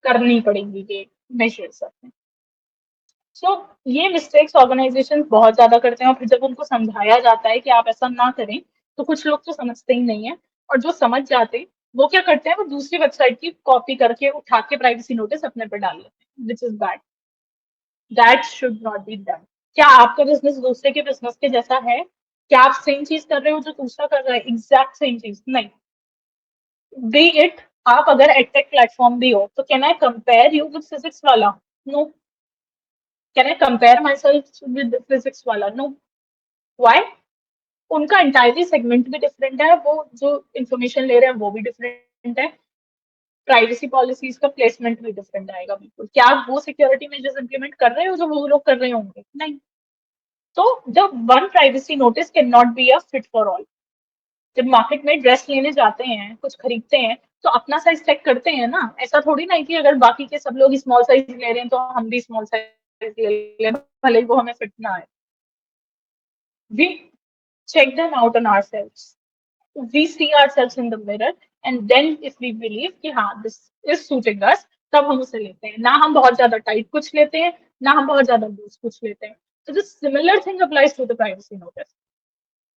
करनी पड़ेंगी ये मेजर्स अपने. सो ये मिस्टेक्स ऑर्गेनाइजेशन बहुत ज्यादा करते हैं, और फिर जब उनको समझाया जाता है कि आप ऐसा ना करें, तो कुछ लोग तो समझते ही नहीं है, और जो समझ जाते हैं वो क्या करते हैं, वो दूसरी वेबसाइट की कॉपी करके उठा के प्राइवेसी नोटिस अपने पर डाल लेते हैं, which is bad. That should not be done. क्या आपका बिजनेस दूसरे के बिजनेस के जैसा है? क्या आप सेम चीज कर रहे हो जो दूसरा कर रहा है, एग्जैक्ट सेम चीज? नहीं. बी इट आप अगर एडटेक प्लेटफॉर्म भी हो, तो can I compare you with physics वाला? No. Can I compare myself with physics वाला? नो. वाई? उनका इंटायरली सेगमेंट भी डिफरेंट है, वो जो इंफॉर्मेशन ले रहे हैं वो भी डिफरेंट है, प्राइवेसी पॉलिसीज का प्लेसमेंट भी डिफरेंट आएगा बिल्कुल. क्या आप वो सिक्योरिटी मेजर्स इंप्लीमेंट कर रहे हो जो वो लोग कर रहे होंगे? नहीं. तो जब one privacy notice can not be a fit for all. जब मार्केट में ड्रेस लेने जाते हैं, कुछ खरीदते हैं, तो अपना साइज चेक करते हैं ना. ऐसा थोड़ी ना है कि अगर बाकी के सब लोग स्मॉल साइज ले रहे हैं तो हम भी स्मॉल साइज ले लें, भले ही वो हमें फिट ना आए. We check them out on ourselves. We see ourselves in the mirror, and then if we believe कि हाँ this is suiting us, तब हम उसे लेते हैं. ना हम बहुत ज्यादा टाइट कुछ लेते हैं, ना हम बहुत ज्यादा लूज कुछ लेते हैं. तो this similar thing applies to the privacy notice.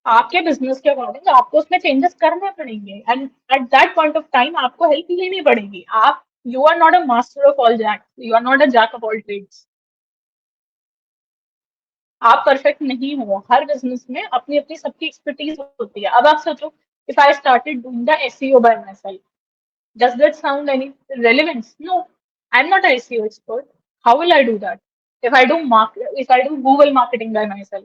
आपके बिजनेस के अकॉर्डिंग आपको उसमें चेंजेस करने पड़ेंगे, and at that point of time आपको हेल्प लेनी पड़ेगी. आप, you are not a master of all jack, you are not a jack of all trades. आप परफेक्ट नहीं हो, हर बिजनेस में अपनी अपनी सबकी एक्सपर्टीज होती है। अब आप सोचो, if I started doing the SEO by myself, does that sound any relevance? No, I am not SEO expert, how will I do that? If I do Google marketing by myself,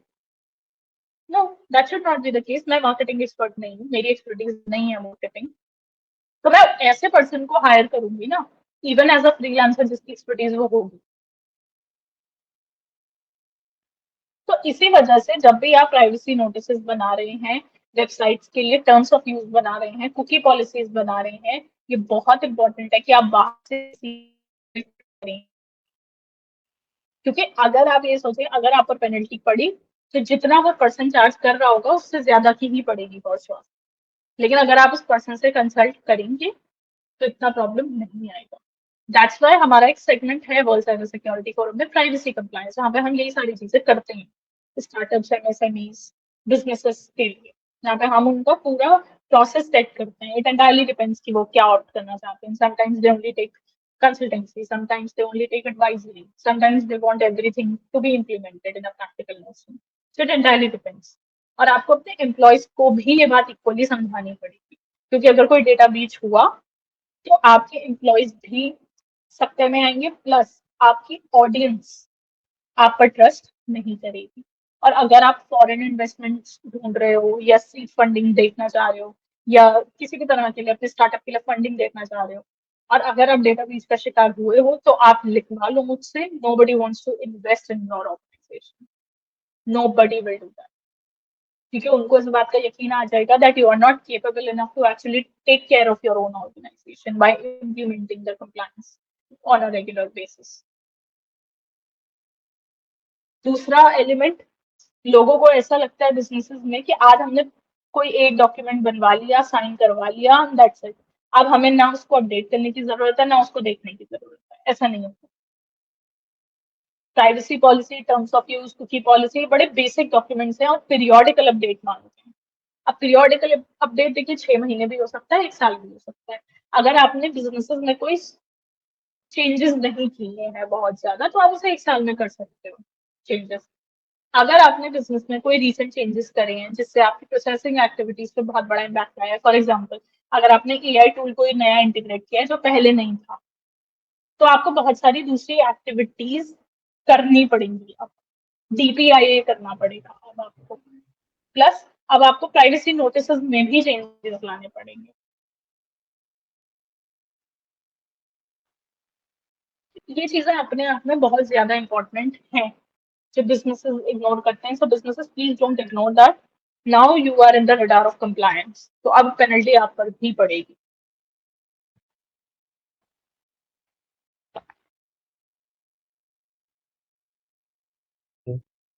no, that should not be the case. मैं marketing expert नहीं हूँ, मेरी expertise नहीं है marketing, तो मैं ऐसे person को हायर करूंगी ना, इवन एज अ फ्रीलांसर जिसकी एक्सपर्टीज वो होगी। तो इसी वजह से जब भी आप प्राइवेसी नोटिस बना रहे हैं, वेबसाइट्स के लिए टर्म्स ऑफ यूज बना रहे हैं, कुकी पॉलिसीज बना रहे हैं, ये बहुत इंपॉर्टेंट है कि आप बाहर से करें। क्योंकि अगर आप ये सोचें, अगर आप पर पेनल्टी पड़ी, तो जितना वो पर्सन चार्ज कर रहा होगा उससे ज्यादा की ही पड़ेगी फॉर श्योर। लेकिन अगर आप उस पर्सन से कंसल्ट करेंगे तो इतना प्रॉब्लम नहीं आएगा। दैट्स वाई हमारा एक सेगमेंट है वर्ल्ड साइबर सिक्योरिटी फोरम में, प्राइवेसी कंप्लायंस, जहाँ पे हम यही सारी चीजें करते हैं स्टार्टअप्स, एमएसएमईज, बिजनेसेस के लिए, जहाँ पे हम उनका पूरा प्रोसेस सेट करते हैं। इट एंटायरली डिपेंड्स कि वो क्या ऑप्ट करना चाहते हैं। Sometimes they only take consultancy, sometimes they only take advisory, sometimes they want everything to be implemented in a practical motion. So it entirely depends. और आपको अपने एम्प्लॉयज को भी ये बात इक्वली समझानी पड़ेगी, क्योंकि अगर कोई डेटा ब्रीच हुआ तो आपके एम्प्लॉयज भी सकते में आएंगे, प्लस आपकी ऑडियंस आप पर ट्रस्ट नहीं करेगी। और अगर आप फॉरेन इन्वेस्टमेंट ढूंढ रहे हो या सीड फंडिंग देखना चाह रहे हो या किसी भी तरह के लिए अपने स्टार्टअप के लिए फंडिंग देखना चाह रहे हो, और अगर आप डेटा ब्रीच का शिकार हुए हो, तो आप लिखवा लो मुझसे, nobody wants to invest in your organisation, nobody will do that, क्योंकि उनको इस बात का यकीन आ जाएगा that you are not capable enough to actually take care of your own organisation by implementing the compliance on a regular basis. दूसरा element, लोगों को ऐसा लगता है बिजनेसेस में कि आज हमने कोई एक डॉक्यूमेंट बनवा लिया, साइन करवा लिया, दैट्स इट, अब हमें ना उसको अपडेट करने की जरूरत है ना उसको देखने की जरूरत है। ऐसा नहीं होता। Privacy policy, terms of use, cookie policy बड़े बेसिक डॉक्यूमेंट्स हैं और पीरियोडिकल अपडेट मांगते हैं। अब पीरियोडिकल अपडेट देखिए 6 महीने भी हो सकता है, 1 साल भी हो सकता है। अगर आपने बिजनेसेस में कोई चेंजेस नहीं किए हैं बहुत ज्यादा, तो आप उसे 1 साल में कर सकते हो चेंजेस। अगर आपने बिजनेस में कोई रीसेंट चेंजेस करे हैं जिससे आपकी प्रोसेसिंग एक्टिविटीज पे बहुत बड़ा इम्पैक्ट आया है, फॉर एग्जांपल अगर आपने एआई टूल कोई नया इंटीग्रेट किया है जो पहले नहीं था, तो आपको बहुत सारी दूसरी एक्टिविटीज करनी पड़ेंगी। अब डीपीआईए करना पड़ेगा अब आपको, प्लस अब आपको प्राइवेसी नोटिस में भी चेंजेस लाने पड़ेंगे। ये चीजें अपने आप में बहुत ज्यादा इंपॉर्टेंट हैं जो बिजनेसेस इग्नोर करते हैं। So businesses please don't ignore that. Now you are in the radar of compliance, तो अब पेनल्टी आप पर भी पड़ेगी।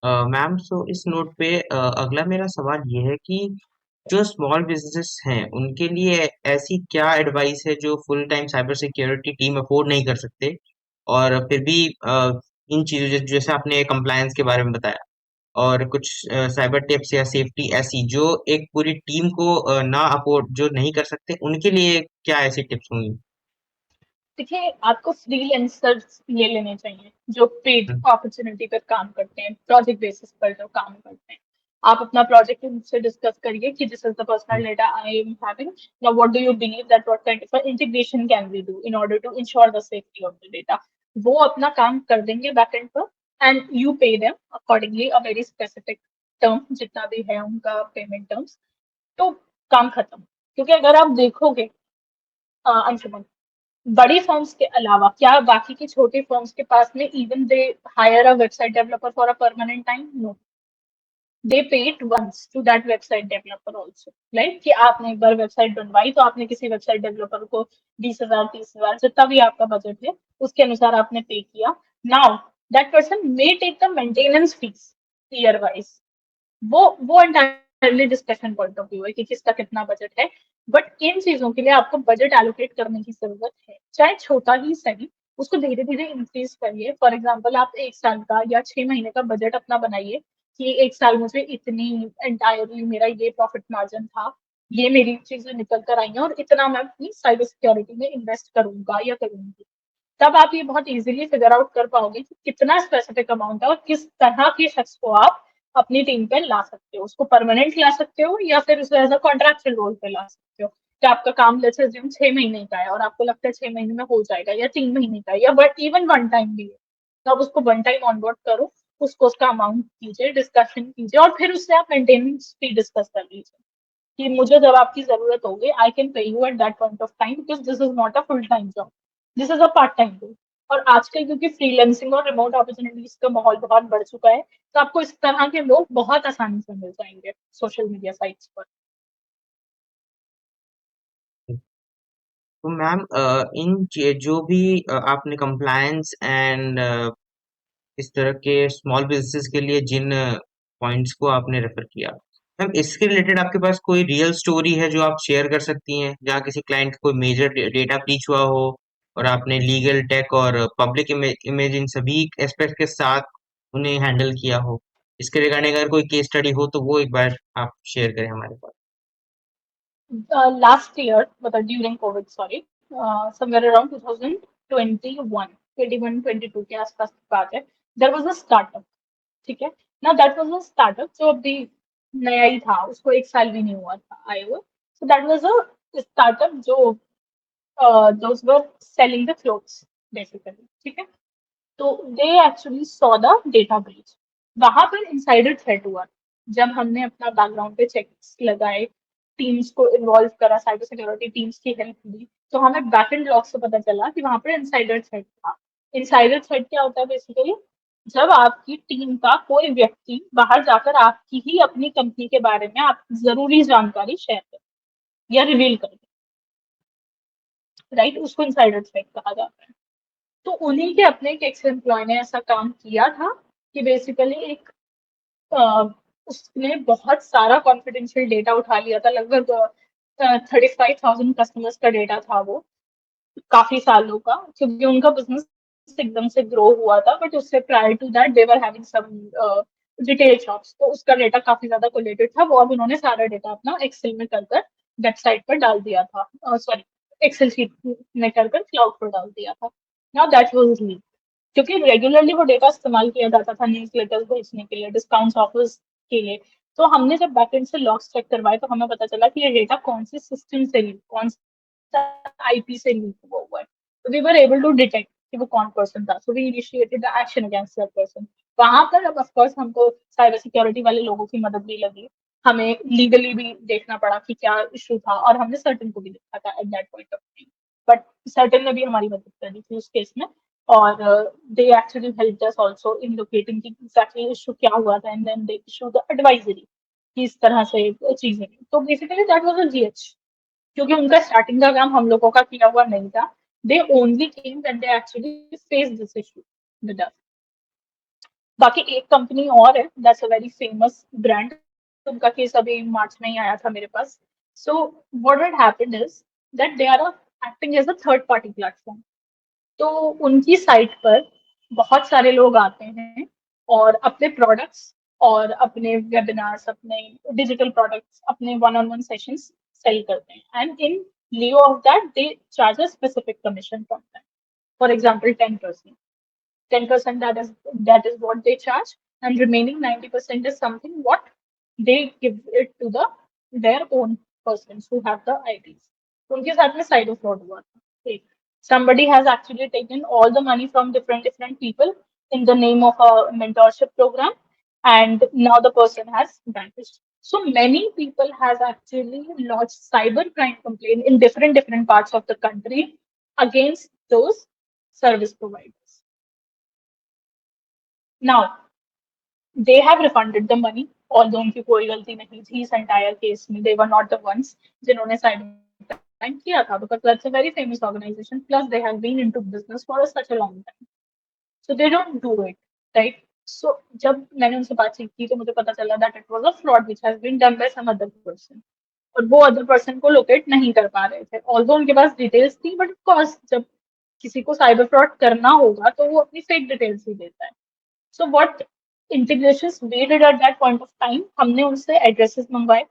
मैम, सो इस नोट पे अगला मेरा सवाल ये है कि जो स्मॉल बिजनेसेस हैं उनके लिए ऐसी क्या एडवाइस है जो full time cyber security team afford नहीं कर सकते, और फिर भी इन चीजों जैसे आपने कंप्लायंस के बारे में बताया, और कुछ साइबर टिप्स या सेफ्टी ऐसी जो एक पूरी टीम को ना अफोर्ड जो नहीं कर सकते, उनके लिए क्या ऐसी टिप्स होंगी? देखिए, आपको फ्रीलांसर्स ले लेने चाहिए जो पेड हम्म, अपॉर्चुनिटी पर काम करते हैं, प्रोजेक्ट बेसिस पर जो काम करते हैं। आप अपना प्रोजेक्ट उनसे डिस्कस करिए कि this is the hmm, personal data I am having, now what do you believe that what kind of integration can we do in order to ensure the safety of the data. वो अपना काम कर देंगे back end पर, and you pay them accordingly a very specific term, जितना भी है उनका पेमेंट टर्म्स, तो काम खत्म। क्योंकि अगर आप देखोगे अंशुमन, बड़ी फर्म्स के अलावा क्या बाकी की छोटी फर्म्स के पास में even they hire a website developer for a permanent time? No, they paid once to that website developer also. Like कि आपने एक बार वेबसाइट बनवाई तो आपने किसी वेबसाइट डेवलपर को 20,000 30,000 जितना भी आपका बजट है उसके अनुसार आपने पे किया। Now that person may take the maintenance fees year wise, वो entirely discussion point of view है कि किसका कितना बजट है। बट इन चीजों के लिए आपको बजट एलोकेट करने की जरूरत है, चाहे छोटा ही सही, उसको धीरे धीरे इंक्रीज करिए। फॉर एग्जाम्पल आप 1 साल का या 6 महीने का बजट अपना बनाइए कि 1 साल मुझे इतनी एंटायरली मेरा ये प्रॉफिट मार्जिन था, ये मेरी चीजें निकल कर आई हैं और इतना मैं अपनी साइबर सिक्योरिटी में इन्वेस्ट करूंगा या करूंगी। तब आप ये बहुत इजीली फिगर आउट कर पाओगे कि कितना स्पेसिफिक अमाउंट है और किस तरह के शख्स को आप अपनी टीम पे ला सकते हो। उसको परमानेंट ला सकते हो या फिर उसे एज अ कॉन्ट्रैक्चुअल रोल पे ला सकते हो कि आपका काम लेट्स अज्यूम 6 महीने का है और आपको लगता है 6 महीने में हो जाएगा, या 3 महीने का है, या बट इवन वन टाइम भी है, तो आप उसको वन टाइम ऑनबोर्ड करो, उसको उसका अमाउंट कीजिए, डिस्कशन कीजिए, और फिर उससे आप मेंटेनेंस भी डिस्कस कर लीजिए कि मुझे जब आपकी जरूरत होगी I can pay you eight that point of time, because this is not a full time job, this is a part time job. और आजकल क्योंकि फ्रीलैंसिंग और रिमोट अपॉर्चुनिटीज का माहौल बहुत बढ़ चुका है, तो आपको इस तरह के लोग बहुत आसानी से मिल जाएंगे सोशल मीडिया साइट्स पर। तो मैम जो भी आपने कंप्लायंस एंड इस तरह के स्मॉल बिजनेसेस के लिए जिन पॉइंट्स को आपने रेफर किया, मैम इसके रिलेटेड आपके पास कोई रियल स्टोरी है जो आप शेयर कर सकती हैं, जहाँ किसी क्लाइंट का कोई मेजर डेटा ब्रीच हुआ हो और आपने लीगल, टेक और पब्लिक इमेज इन सभी एस्पेक्ट के साथ उन्हें हैंडल किया हो? इसके रिगार्डिंग अगर कोई केस स्टडी हो तो वो एक बार आप शेयर करें हमारे पास। लास्ट ईयर मतलब during Covid, sorry, somewhere around 2021, 21-22 के आसपास की बात है। देयर वाज अ स्टार्टअप, ठीक है ना, दैट वाज अ स्टार्टअप जो अभी नया ही था, उसको 1 साल भी नहीं हुआ था आए हुए। So that was a startup जो those were selling the clothes basically, ठीक है। तो they actually saw the data breach, वहां पर इनसाइडर थ्रेट हुआ। जब हमने अपना बैकग्राउंड पे चेक्स लगाए, टीम्स को इन्वॉल्व करा, साइबर सिक्योरिटी टीम्स की हेल्प ली, तो हमें बैक एंड लॉग से पता चला कि वहां पर इनसाइडर थ्रेट था। इनसाइडर थ्रेट क्या होता है बेसिकली? जब आपकी टीम का कोई व्यक्ति बाहर जाकर आपकी ही अपनी कंपनी के बारे में आप जरूरी जानकारी शेयर करे या रिवील करे, राइट, उसको इनसाइडर थ्रेट कहा जाता है। तो उन्हीं के अपने एक एक्स एम्प्लॉय ने ऐसा काम किया था कि बेसिकली एक अ, उसने बहुत सारा कॉन्फिडेंशियल डेटा उठा लिया था, लगभग 35,000 कस्टमर्स का डेटा था वो, काफी सालों का, क्योंकि उनका बिजनेस एकदम से ग्रो हुआ था, बट उससे prior to that they were having some retail shops, तो उसका डेटा काफी ज्यादा कोलेटेड था। वो अब उन्होंने सारा डेटा अपना एक्सेल में कर कर वेबसाइट पर डाल दिया था, सॉरी, एक्सेल शीट में कर कर क्लाउड पर डाल दिया था। नाउ दैट वाज लीक, क्योंकि रेगुलरली वो डेटा इस्तेमाल किया जाता था न्यूज लेटर्स भेजने के लिए, डिस्काउंट ऑफर्स के लिए। तो हमने जब बैकएंड से लॉग्स चेक करवाए तो हमें पता चला कि ये डेटा कौन से सिस्टम से लीक, कौन आईपी से लीक हुआ है। तो we were able to detect कि वो कौन पर्सन था, so we initiated the action against that person. वहां पर अब ऑफकोर्स हमको साइबर सिक्योरिटी वाले लोगों की मदद भी लगी, हमें लीगली भी देखना पड़ा कि क्या इशू था, और हमने सर्टन को भी देखा था eight that point of time, but certain ने भी हमारी मदद करी थी उस केस में। और they actually help us also in locating कि एग्जैक्टली इशू क्या हुआ था, and then they issue the advisory कि इस तरह से चीजें। तो basically that was a GH, क्योंकि उनका स्टार्टिंग का काम हम लोगों का किया हुआ नहीं था। They only came when they actually face this issue with us. बाकी एक कंपनी और है, that's a very famous brand, उनका केस अभी मार्च में ही आया था मेरे पास। So what had happened is that they are acting as a third party platform. तो उनकी साइट पर बहुत सारे लोग आते हैं और अपने प्रोडक्ट्स और अपने वेबिनार्स, अपने डिजिटल प्रोडक्ट्स, अपने one on one sessions sell करते हैं, and in lieu of that they charge a specific commission from them, for example 10%. 10% that is what they charge, and remaining 90% is something what they give it to the their own persons who have the IDs. उनके साथ में side fraud हुआ था। एक, somebody has actually taken all the money from different people in the name of a mentorship program, and now the person has vanished. So many people has actually lodged cyber crime complaint in different parts of the country against those service providers. Now they have refunded the money, although उनकी कोई गलती नहीं थी इस entire case में, they were not the ones जिन्होंने cyber crime किया था, because that's a very famous organization, plus they have been into business for such a long time, so they don't do it, right? So जब मैंने उनसे बातचीत की तो मुझे पता चला that it was a fraud which has been done by some other person, और वो अदर पर्सन को लोकेट नहीं कर पा रहे थे, ऑल्दो उनके पास डिटेल्स थी, बट ऑफकोर्स जब किसी को साइबर फ्रॉड करना होगा तो वो अपनी फेक डिटेल्स ही देता है। So what integrations we did at that point of time, हमने उनसे एड्रेसेस मंगवाए।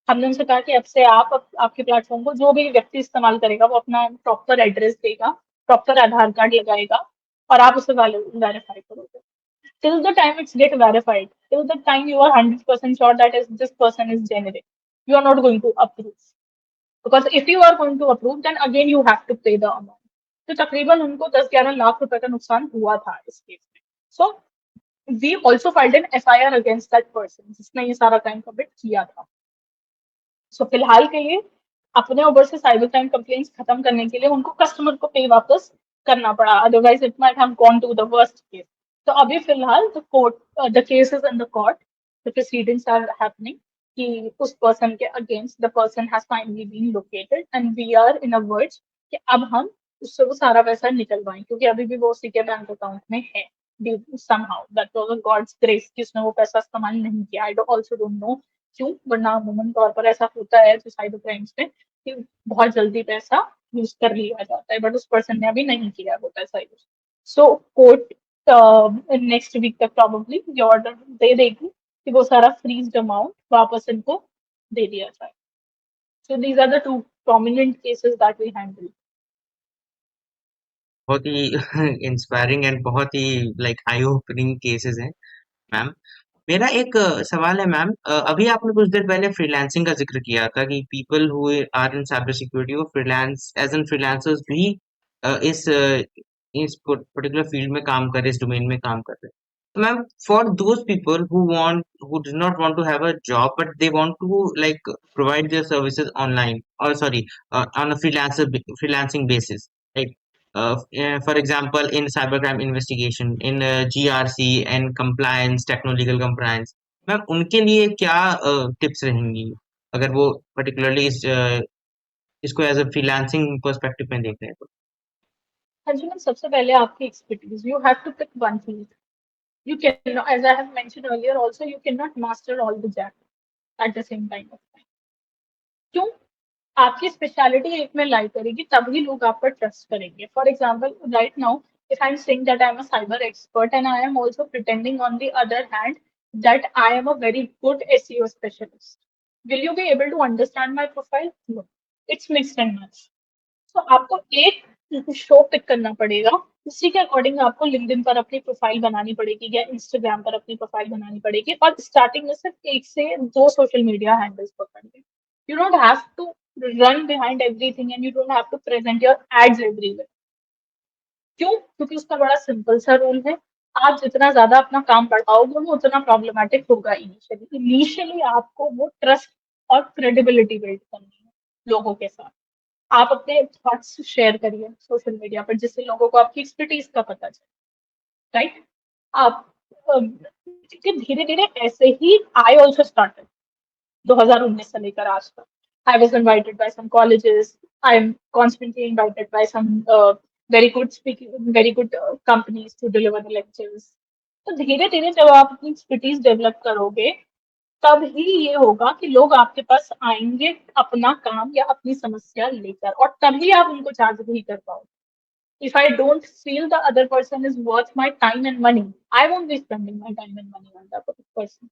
हमने उनसे कहा कि अब से आपके प्लेटफॉर्म को जो भी व्यक्ति इस्तेमाल करेगा वो अपना प्रॉपर एड्रेस देगा, प्रॉपर आधार कार्ड लगाएगा और आप उसे वेरीफाई करोगे. Till the time it's get verified, till the time you are 100% sure that is this person is generic, you are not going to approve. Because if you are going to approve, then again you have to pay the amount. तो तकरीबन उनको 10-11 लाख रुपए का नुकसान हुआ था इस case में. So we also filed an FIR against that person जिसने ये सारा क्राइम कमिट किया था. सो फिलहाल के लिए अपने ऊपर से साइबर क्राइम कंप्लेंट्स खत्म करने के लिए उनको कस्टमर को पे वापस करना पड़ा, otherwise it might have gone to the worst case. तो अभी फिलहाल the case is in the court, the proceedings are happening कि उस पर्सन के against the person has finally been located and we are in a verge कि अब हम उससे वो सारा पैसा निकलवाएं, क्योंकि अभी भी वो उसी के बैंक अकाउंट में है. somehow that was a God's grace कि उसने वो पैसा इस्तेमाल नहीं किया. I also don't know क्यों, वरना अमूमन तौर पर ऐसा होता है जो साइबर क्राइम्स में कि बहुत जल्दी पैसा यूज कर लिया जाता है, बट उस पर्सन ने अभी नहीं किया वो पैसा यूज. सो कोर्ट नेक्स्ट वीक तक प्रॉब्लली ये ऑर्डर दे देगी कि वो सारा फ्रीज्ड अमाउंट वापस इनको दे दिया जाए. So these are the two prominent cases that we handle. बहुत ही इंस्पायरिंग एंड बहुत ही लाइक आई ओपनिंग केसेस हैं मैम. मेरा एक सवाल है मैम. अभी आपने कुछ देर पहले फ्रीलांसिंग का जिक्र किया था कि people who are in cyber security वो फ्रीलांस एज एन फ्रीलांसर्स भी इस इस पर्टिकुलर फील्ड में काम कर रहे, इस डोमेन में काम कर रहे हैं. तो ma'am, for those people who do not want to have a job but they want to like provide their services online और sorry on a freelancing basis, like for example in cybercrime investigation, in GRC and compliance, techno-legal compliance, ma'am उनके लिए क्या tips रहेंगी अगर वो particularly इसको as a freelancing perspective में देख रहे हैं तो? हाँ जी मैम, सबसे पहले आपकी expertise, you have to pick one field. You can, as I have mentioned earlier, also you cannot master all the jack at the same time of time. क्यों? आपकी स्पेशलिटी एक में लाई करेगी तभी लोग आप पर ट्रस्ट करेंगे. For example right now if I'm saying that I'm a cyber expert and I am also pretending on the other hand that I am a very good SEO specialist, will you be able to understand my profile? No, it's mixed and match. तो आपको एक show pick करना पड़ेगा, उसी के according आपको LinkedIn पर अपनी प्रोफाइल बनानी पड़ेगी या इंस्टाग्राम पर अपनी प्रोफाइल बनानी पड़ेगी, और स्टार्टिंग में सिर्फ 1 से 2 सोशल मीडिया हैंडल्स पकड़िए. You don't have to run behind everything and you don't have to present your ads everywhere. क्यों? क्योंकि उसका बड़ा सिंपल सा रूल है. आप जितना ज्यादा अपना काम बढ़ाओगे वो उतना प्रॉब्लमेटिक होगा. इनिशियली आपको वो ट्रस्ट और क्रेडिबिलिटी बिल्ड करनी है लोगों के साथ. आप अपने थॉट्स शेयर करिए सोशल मीडिया पर जिससे लोगों को आपकी एक्सपर्टीज का पता चले. राइट? आप धीरे धीरे ऐसे ही आई ऑल्सो स्टार्टेड 2019 से लेकर आज तक. I was invited by some colleges, I am constantly invited by some very good speaking, very good companies to deliver lectures. तो धीरे धीरे जब आप अपनी एक्सपर्टीज डेवलप करोगे तब ही ये होगा कि लोग आपके पास आएंगे अपना काम या अपनी समस्या लेकर, और तभी आप उनको चार्ज भी कर पाओगे. If I don't feel the other person is worth my time and money, I won't be spending my time and money on that person.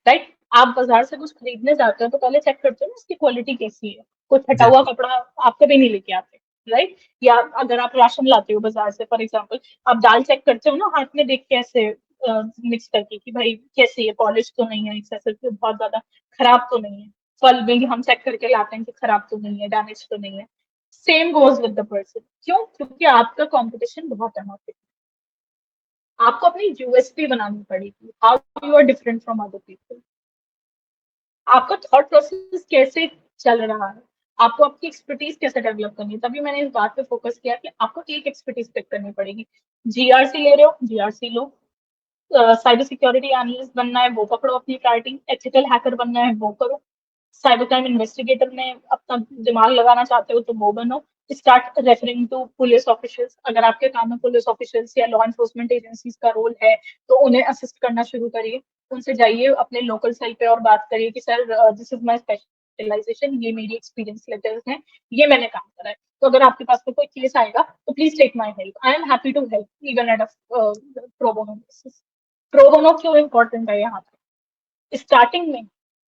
Right? आप बाजार से कुछ खरीदने जाते हो तो पहले चेक करते हो ना उसकी क्वालिटी कैसी है. कुछ हटा हुआ एग्जैक्टली. कपड़ा आप कभी नहीं लेके आते. राइट? या अगर आप राशन लाते हो बाजार से, फॉर एग्जाम्पल आप दाल चेक करते हो ना हाथ में देख के ऐसे मिक्स करके कि भाई कैसी है, पॉलिश तो नहीं है, एक्सेसिव बहुत ज्यादा खराब तो नहीं है. फल भी हम चेक करके लाते हैं कि खराब तो नहीं है, डैमेज तो नहीं है. Same goes with the person. क्यों? क्योंकि आपका कंपटीशन बहुत है मार्केट में. आपको अपनी यूएसपी बनानी पड़ेगी. How you are different from other people. आपका थॉट प्रोसेस कैसे चल रहा है, आपको आपकी एक्सपर्टीज कैसे डेवलप करनी है. तभी मैंने इस बात पे फोकस किया कि आपको एक एक्सपर्टीज पिक करनी पड़ेगी. जीआरसी ले रहे हो, जीआरसी लो. साइबर सिक्योरिटी एनालिस्ट बनना है वो पकड़ो अपनी प्रायोरिटी. एथिकल हैकर बनना है वो करो. साइबर क्राइम इन्वेस्टिगेटर में अपना दिमाग लगाना चाहते हो तो वो बनो. Start referring to police officials. अगर आपके काम में पुलिस ऑफिशियल्स या लॉ एनफोर्समेंट एजेंसीज का रोल है तो उन्हें असिस्ट करना शुरू करिए. उनसे जाइए अपने लोकल सेल पे और बात करिए कि sir this is my specialisation, ये मेरी एक्सपीरियंस लेटर्स हैं, ये मैंने काम करा है. तो अगर आपके पास में कोई केस आएगा तो please take my help. I am happy to help even at a pro bono basis. Pro bono क्यों इम्पोर्टेंट है यहाँ पे? स्टार्टिंग में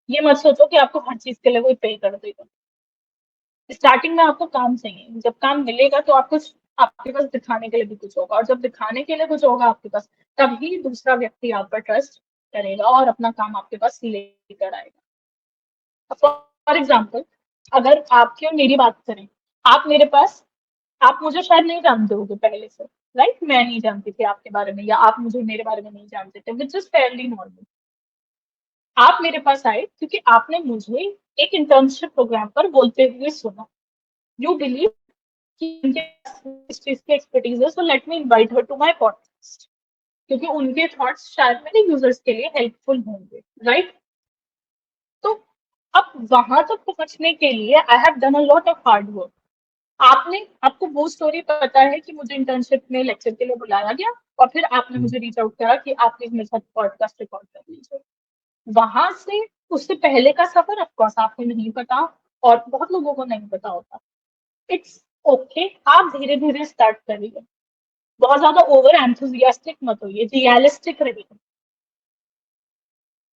ये मत सोचो कि आपको हर चीज के लिए कोई पे कर देगा. स्टार्टिंग में आपको काम चाहिए. जब काम मिलेगा तो आपको आपके पास दिखाने के लिए भी कुछ होगा, और जब दिखाने के लिए कुछ होगा आपके पास, तभी दूसरा व्यक्ति आप पर ट्रस्ट करेगा और अपना काम आपके पास लेकर आएगा। फॉर एग्जाम्पल, अगर आपकी और मेरी बात करें, आप मेरे पास, आप मुझे शायद नहीं जानते होगे पहले से, राइट? मैं नहीं जानती थी आपके बारे में, या आप मुझे मेरे बारे में नहीं जानते थे, विच इज फेयरली नॉर्मल। आप मेरे पास आए क्योंकि आपने मुझे एक इंटर्नशिप प्रोग्राम पर बोलते हुए सुना। यू बिलीव कि उनके पास इस चीज की एक्सपर्टीज है, so let me invite her to my podcast, क्योंकि उनके थॉट्स शायद मेरे यूजर्स के लिए हेल्पफुल होंगे, राइट? तो अब वहां तक पहुंचने के लिए I have done a lot of hard work. आपने, आपको वो स्टोरी पता है कि मुझे इंटर्नशिप में लेक्चर के लिए बुलाया गया, और फिर आपने मुझे रीच आउट करा कि आप प्लीज मेरे साथ पॉडकास्ट रिकॉर्ड कर लीजिए। वहां से उससे पहले का सफर ऑफकोर्स आपको नहीं पता, और बहुत लोगों को नहीं पता होता। इट्स ओके, आप धीरे धीरे स्टार्ट करिए, बहुत ज्यादा ओवर एंथुजियास्टिक मत होइए, रियलिस्टिक रहिए।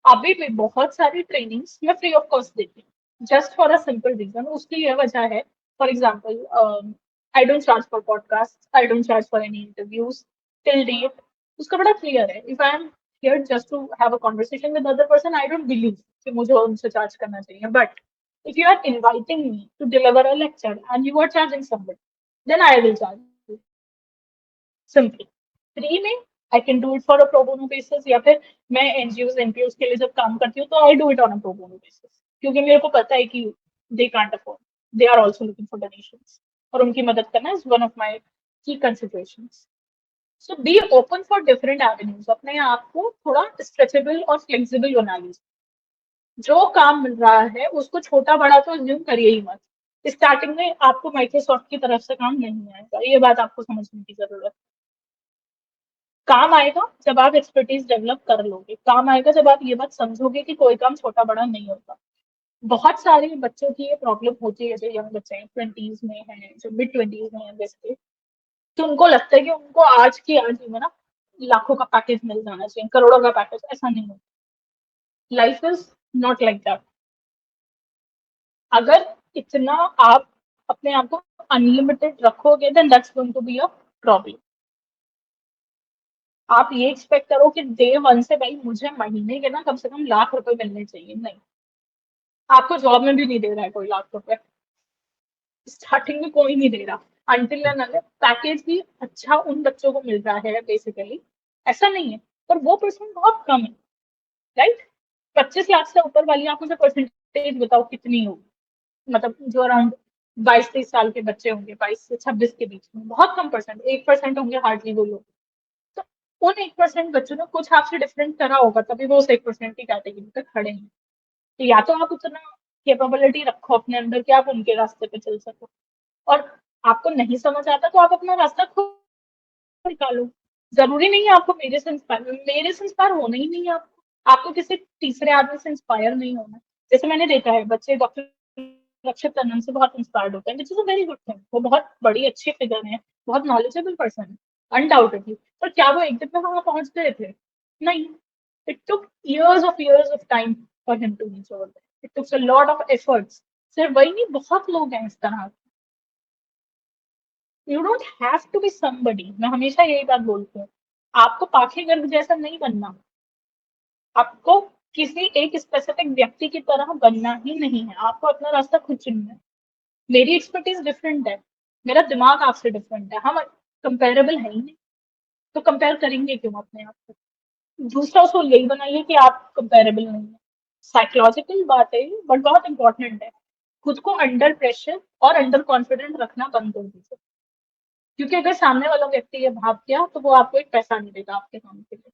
अभी भी बहुत सारी ट्रेनिंग्स मैं फ्री ऑफ कॉस्ट देती हूँ, just for a simple reason. उसकी यह वजह है, for example, I don't charge for podcast, I don't charge for any interviews till date. उसका बड़ा क्लियर है, if I am here just to have a conversation with other person, I don't believe कि मुझे उनसे charge करना चाहिए। But if you are inviting me to deliver a lecture and you are charging somebody, then I will charge you, simply. Free में I can do it for a pro bono basis, या फिर मैं NGO NPO के लिए जब काम करती हूँ तो I do it on a pro bono basis, क्योंकि मेरे को पता है कि they can't afford, they are also looking for donations, और उनकी मदद करना is one of my key considerations. So be open for different avenues, अपने आप को थोड़ा स्ट्रेचेबल और फ्लेक्सिबल बना लीजिए। जो काम मिल रहा है उसको छोटा बड़ा तो अज्यूम करिए ही मत। स्टार्टिंग में आपको माइक्रोसॉफ्ट की तरफ से काम नहीं आएगा, ये बात आपको समझने की जरूरत है। काम आएगा जब आप एक्सपर्टीज डेवलप कर लोगे, काम आएगा जब आप ये बात समझोगे कि कोई काम छोटा बड़ा नहीं होता। बहुत सारे बच्चों की ये प्रॉब्लम होती है, जो यंग बच्चे हैं, ट्वेंटीज में हैं, जो मिड ट्वेंटीज में हैं बेसिकली, तो उनको लगता है कि उनको आज की आज ही में ना लाखों का पैकेज मिल जाना चाहिए, करोड़ों का पैकेज। ऐसा नहीं होता, life is not like that. अगर इतना आप अपने आप को अनलिमिटेड रखोगे, then that's going to be a problem. आप ये एक्सपेक्ट करो कि डे वन से भाई मुझे महीने के ना कम से कम लाख रुपए मिलने चाहिए, नहीं। आपको जॉब में भी नहीं दे रहा है कोई लाख रुपए, स्टार्टिंग में कोई नहीं दे रहा। अनटिल एंड अनलेस पैकेज भी अच्छा उन बच्चों को मिल रहा है बेसिकली, ऐसा नहीं है, पर वो परसेंट बहुत कम है, राइट? 25 लाख से ऊपर वाली आप मुझे परसेंटेज बताओ कितनी होगी, मतलब जो अराउंड 22-23 साल के बच्चे होंगे, 22 से 26 के बीच में, बहुत कम परसेंट, 1% होंगे हार्डली वो लोग। तो उन 1% बच्चों ने कुछ आपसे डिफरेंट करा होगा, तभी वो उस 1% की कैटेगरी पे खड़े हैं। तो या तो आप उतना कैपेबिलिटी रखो अपने अंदर कि आप उनके रास्ते पे चल सको, और आपको नहीं समझ आता तो आप अपना रास्ता खुद निकालो। जरूरी नहीं है आपको मेरे से इंस्पायर होना ही नहीं है आपको, आपको किसी तीसरे आदमी से इंस्पायर नहीं होना। जैसे मैंने देखा है, बच्चे डॉक्टर रक्षित टंडन से बहुत इंस्पायर्ड होते हैं, which is a very good thing. वो बहुत बड़ी अच्छी फिगर है, बहुत नॉलेजेबल पर्सन है, अनडाउटेडली। पर क्या वो एक दिन में वहां पहुंच गए थे? नहीं। It took years of time for him to reach over there. It took a lot of efforts. सिर्फ वही नहीं, बहुत लोग हैं इस तरह। You don't have to be somebody, मैं हमेशा यही बात बोलती हूँ। आपको पाखे गर्ग जैसा नहीं बनना, आपको किसी एक स्पेसिफिक व्यक्ति की तरह बनना ही नहीं है, आपको अपना रास्ता खुद चुनना है। मेरी एक्सपर्टीज डिफरेंट है, मेरा दिमाग आपसे डिफरेंट है, हम कंपेरेबल है ही नहीं, तो कंपेयर करेंगे क्यों अपने आप को? दूसरा उसको यही बनाइए कि आप कंपेरेबल नहीं है। साइकोलॉजिकल बात है, बट बहुत इंपॉर्टेंट है। खुद को अंडर प्रेशर और अंडर कॉन्फिडेंट रखना बंद कर दीजिए, क्योंकि अगर सामने वाला व्यक्ति ये भाव किया तो वो आपको एक पैसा नहीं देगा आपके काम के लिए।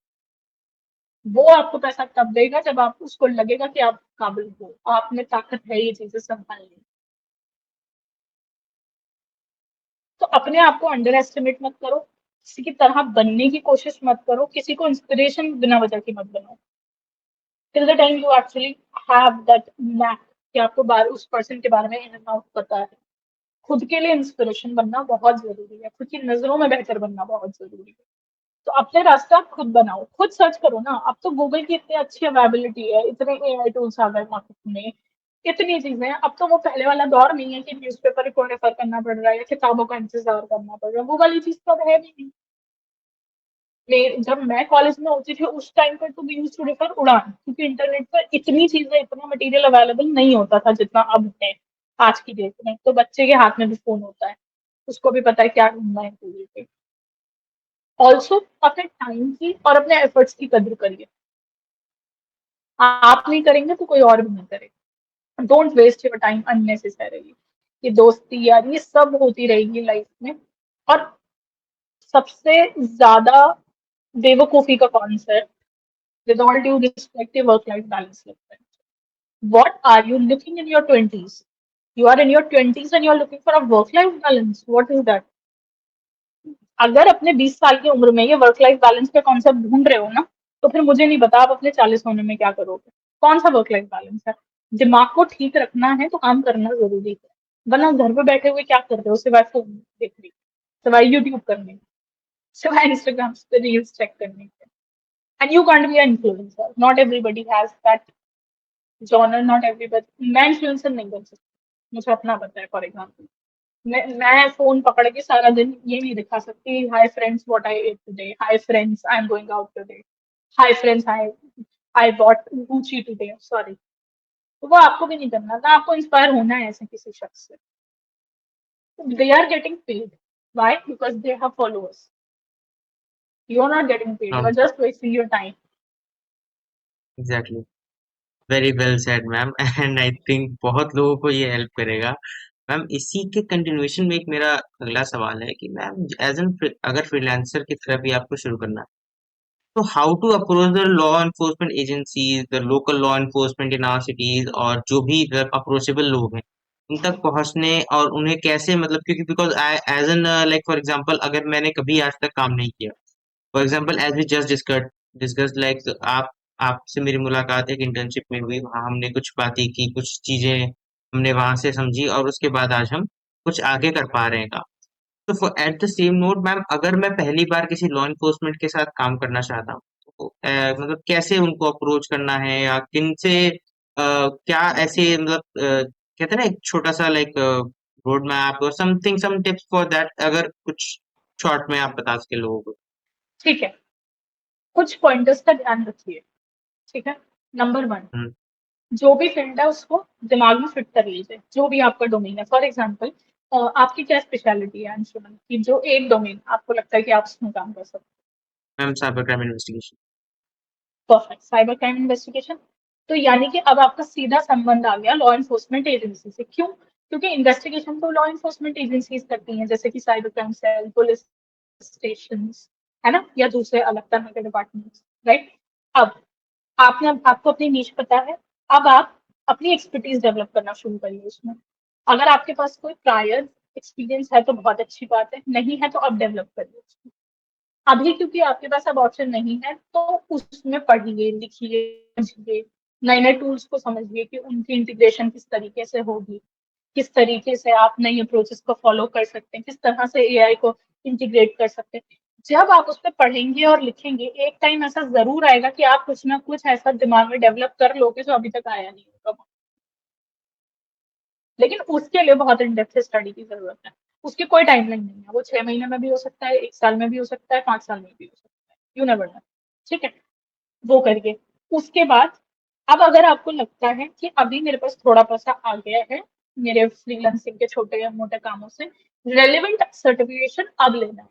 वो आपको पैसा तब देगा जब आप उसको लगेगा कि आप काबिल हो, आप में ताकत है ये चीजें संभालने की। तो अपने आप को अंडर एस्टिमेट मत करो, किसी की तरह बनने की कोशिश मत करो, किसी को इंस्पिरेशन बिना वजह की मत बनाओ। Till the time you actually have that knack कि आपको उस पर्सन के बारे में इन एंड आउट पता है। खुद के लिए इंस्पिरेशन बनना बहुत जरूरी है, खुद की नजरों में बेहतर बनना बहुत जरूरी है। तो अपने रास्ते आप खुद बनाओ, खुद सर्च करो ना। अब तो गूगल की इतनी अच्छी अवेलेबिलिटी है, इतने एआई टूल्स आ गए मार्केट में, इतनी चीजें हैं। अब तो वो पहले वाला दौर नहीं है कि न्यूज़पेपर को रेफर करना पड़ रहा है या किताबों का इंतजार करना पड़ रहा है, वो वाली चीज तो अब है भी नहीं। जब मैं कॉलेज में होती थी उस टाइम पर तो वी यूज्ड टू रेफर उड़ान, क्योंकि इंटरनेट पर इतनी चीजें, इतना मटेरियल अवेलेबल नहीं होता था जितना अब है आज की डेट में। तो बच्चे के हाथ में भी फोन होता है, उसको भी पता है क्या ढूंढना है गूगल पे। ऑल्सो अपने टाइम की और अपने एफर्ट्स की कद्र करिए। आप नहीं करेंगे तो कोई और भी नहीं करेगा। Don't waste your time unnecessarily. ये दोस्ती यार ये सब होती रहेगी लाइफ में। और सबसे ज्यादा बेवकूफी का concept, with all due respect, a work-life balance लगता है। What are you looking in your 20s? You are in your 20s and you're looking for a work-life balance. What is that? अगर अपने 20 साल की उम्र में ये वर्क लाइफ बैलेंस का कॉन्सेप्ट ढूंढ रहे हो ना, तो फिर मुझे नहीं पता आप अपने 40 होने में क्या करोगे। कौन सा वर्क लाइफ बैलेंस है? दिमाग को ठीक रखना है तो काम करना जरूरी है, वरना घर पे बैठे हुए क्या कर रहे हो सिवाय फोन देखने, सिवाय यूट्यूब करने, सिवाय इंस्टाग्राम पे रील्स चेक करने के। And you can't be an influencer, not everybody has that genre, not everybody. मैं इन्फ्लुएंसर नहीं बन सकती, मुझे अपना पता है। फॉर एग्जाम्पल मैं फोन पकड़ के सारा दिन ये नहीं दिखा सकती, hi friends what I ate today, hi friends I am going out today, hi friends I I bought Gucci today, sorry. तो वो आपको भी नहीं करना था, आपको इंस्पायर होना है ऐसे किसी शख्स से। They are getting paid, why? Because they have followers. You are not getting paid, you are हाँ, just wasting your time. Exactly. Very well said ma'am. And I think बहुत लोगों को ये हेल्प करेगा। मैम इसी के कंटिन्यूएशन में एक मेरा अगला सवाल है कि मैम एज एन अगर फ्रीलांसर की तरफ भी आपको शुरू करना है, तो how to approach the law enforcement agencies, the local law enforcement in our cities, और जो भी अप्रोचेबल लोग हैं उन तक पहुंचने, और उन्हें कैसे मतलब, क्योंकि because I as an like for example अगर मैंने कभी आज तक काम नहीं किया, for example as we just discuss like आप आपसे मेरी मुलाकात एक इंटर्नशिप में हुई, वहाँ हमने कुछ बातें की, कुछ चीजें हमने वहां से समझी, और उसके बाद आज हम कुछ आगे कर पा रहे हैं काम। तो at the same note ma'am, अगर मैं पहली बार किसी लॉ इन्फोर्समेंट के साथ काम करना चाहता हूँ, तो मतलब कैसे उनको अप्रोच करना है, या किन से क्या ऐसे मतलब कहते हैं ना एक छोटा सा लाइक रोड मैप और something, some tips for that, अगर कुछ शॉर्ट में आप बता सके लोगों को। ठीक है, कुछ पॉइंटर्स का ध्यान रखिए। ठीक है, नंबर वन, हम्म। जो भी फील्ड है उसको दिमाग में फिट कर लीजिए, जो भी आपका डोमेन है। फॉर एग्जाम्पल आपकी क्या स्पेशलिटी है अंशुमन की, जो एक डोमेन आपको लगता है कि आप उसमें काम कर सकते मैम साइबर क्राइम इन्वेस्टिगेशन। हो। Perfect, cyber crime investigation. तो यानी कि अब आपका सीधा संबंध आ गया लॉ एनफोर्समेंट एजेंसी से। क्यों? क्योंकि इन्वेस्टिगेशन तो लॉ एनफोर्समेंट एजेंसीज करती हैं, जैसे कि cyber crime cell, police station, है ना, या दूसरे अलग तरह के डिपार्टमेंट्स, राइट। अब आपने आपको अपनी नीश पता है, अब आप अपनी एक्सपर्टीज डेवलप करना शुरू करिए उसमें। अगर आपके पास कोई प्रायर एक्सपीरियंस है तो बहुत अच्छी बात है, नहीं है तो अब डेवलप करिए उसमें। अभी क्योंकि आपके पास अब ऑप्शन नहीं है तो उसमें पढ़िए, लिखिए, समझिए, नए नए टूल्स को समझिए कि उनकी इंटीग्रेशन किस तरीके से होगी, किस तरीके से आप नई अप्रोचेस को फॉलो कर सकते हैं, किस तरह से एआई को इंटीग्रेट कर सकते हैं। जब आप उस पर पढ़ेंगे और लिखेंगे, एक टाइम ऐसा जरूर आएगा कि आप कुछ ना कुछ ऐसा दिमाग में डेवलप कर लोगे जो अभी तक आया नहीं होगा। लेकिन उसके लिए बहुत इन डेप्थ स्टडी की जरूरत है। उसकी कोई टाइमलाइन नहीं है, वो 6 महीने में भी हो सकता है, 1 साल में भी हो सकता है, 5 साल में भी हो सकता है, यू नेवर नो। ठीक है, वो करिए। उसके बाद अब अगर आपको लगता है कि अभी मेरे पास थोड़ा पैसा आ गया है मेरे फ्रीलांसिंग के छोटे या मोटे कामों से, रेलिवेंट सर्टिफिकेशन अब लेना है,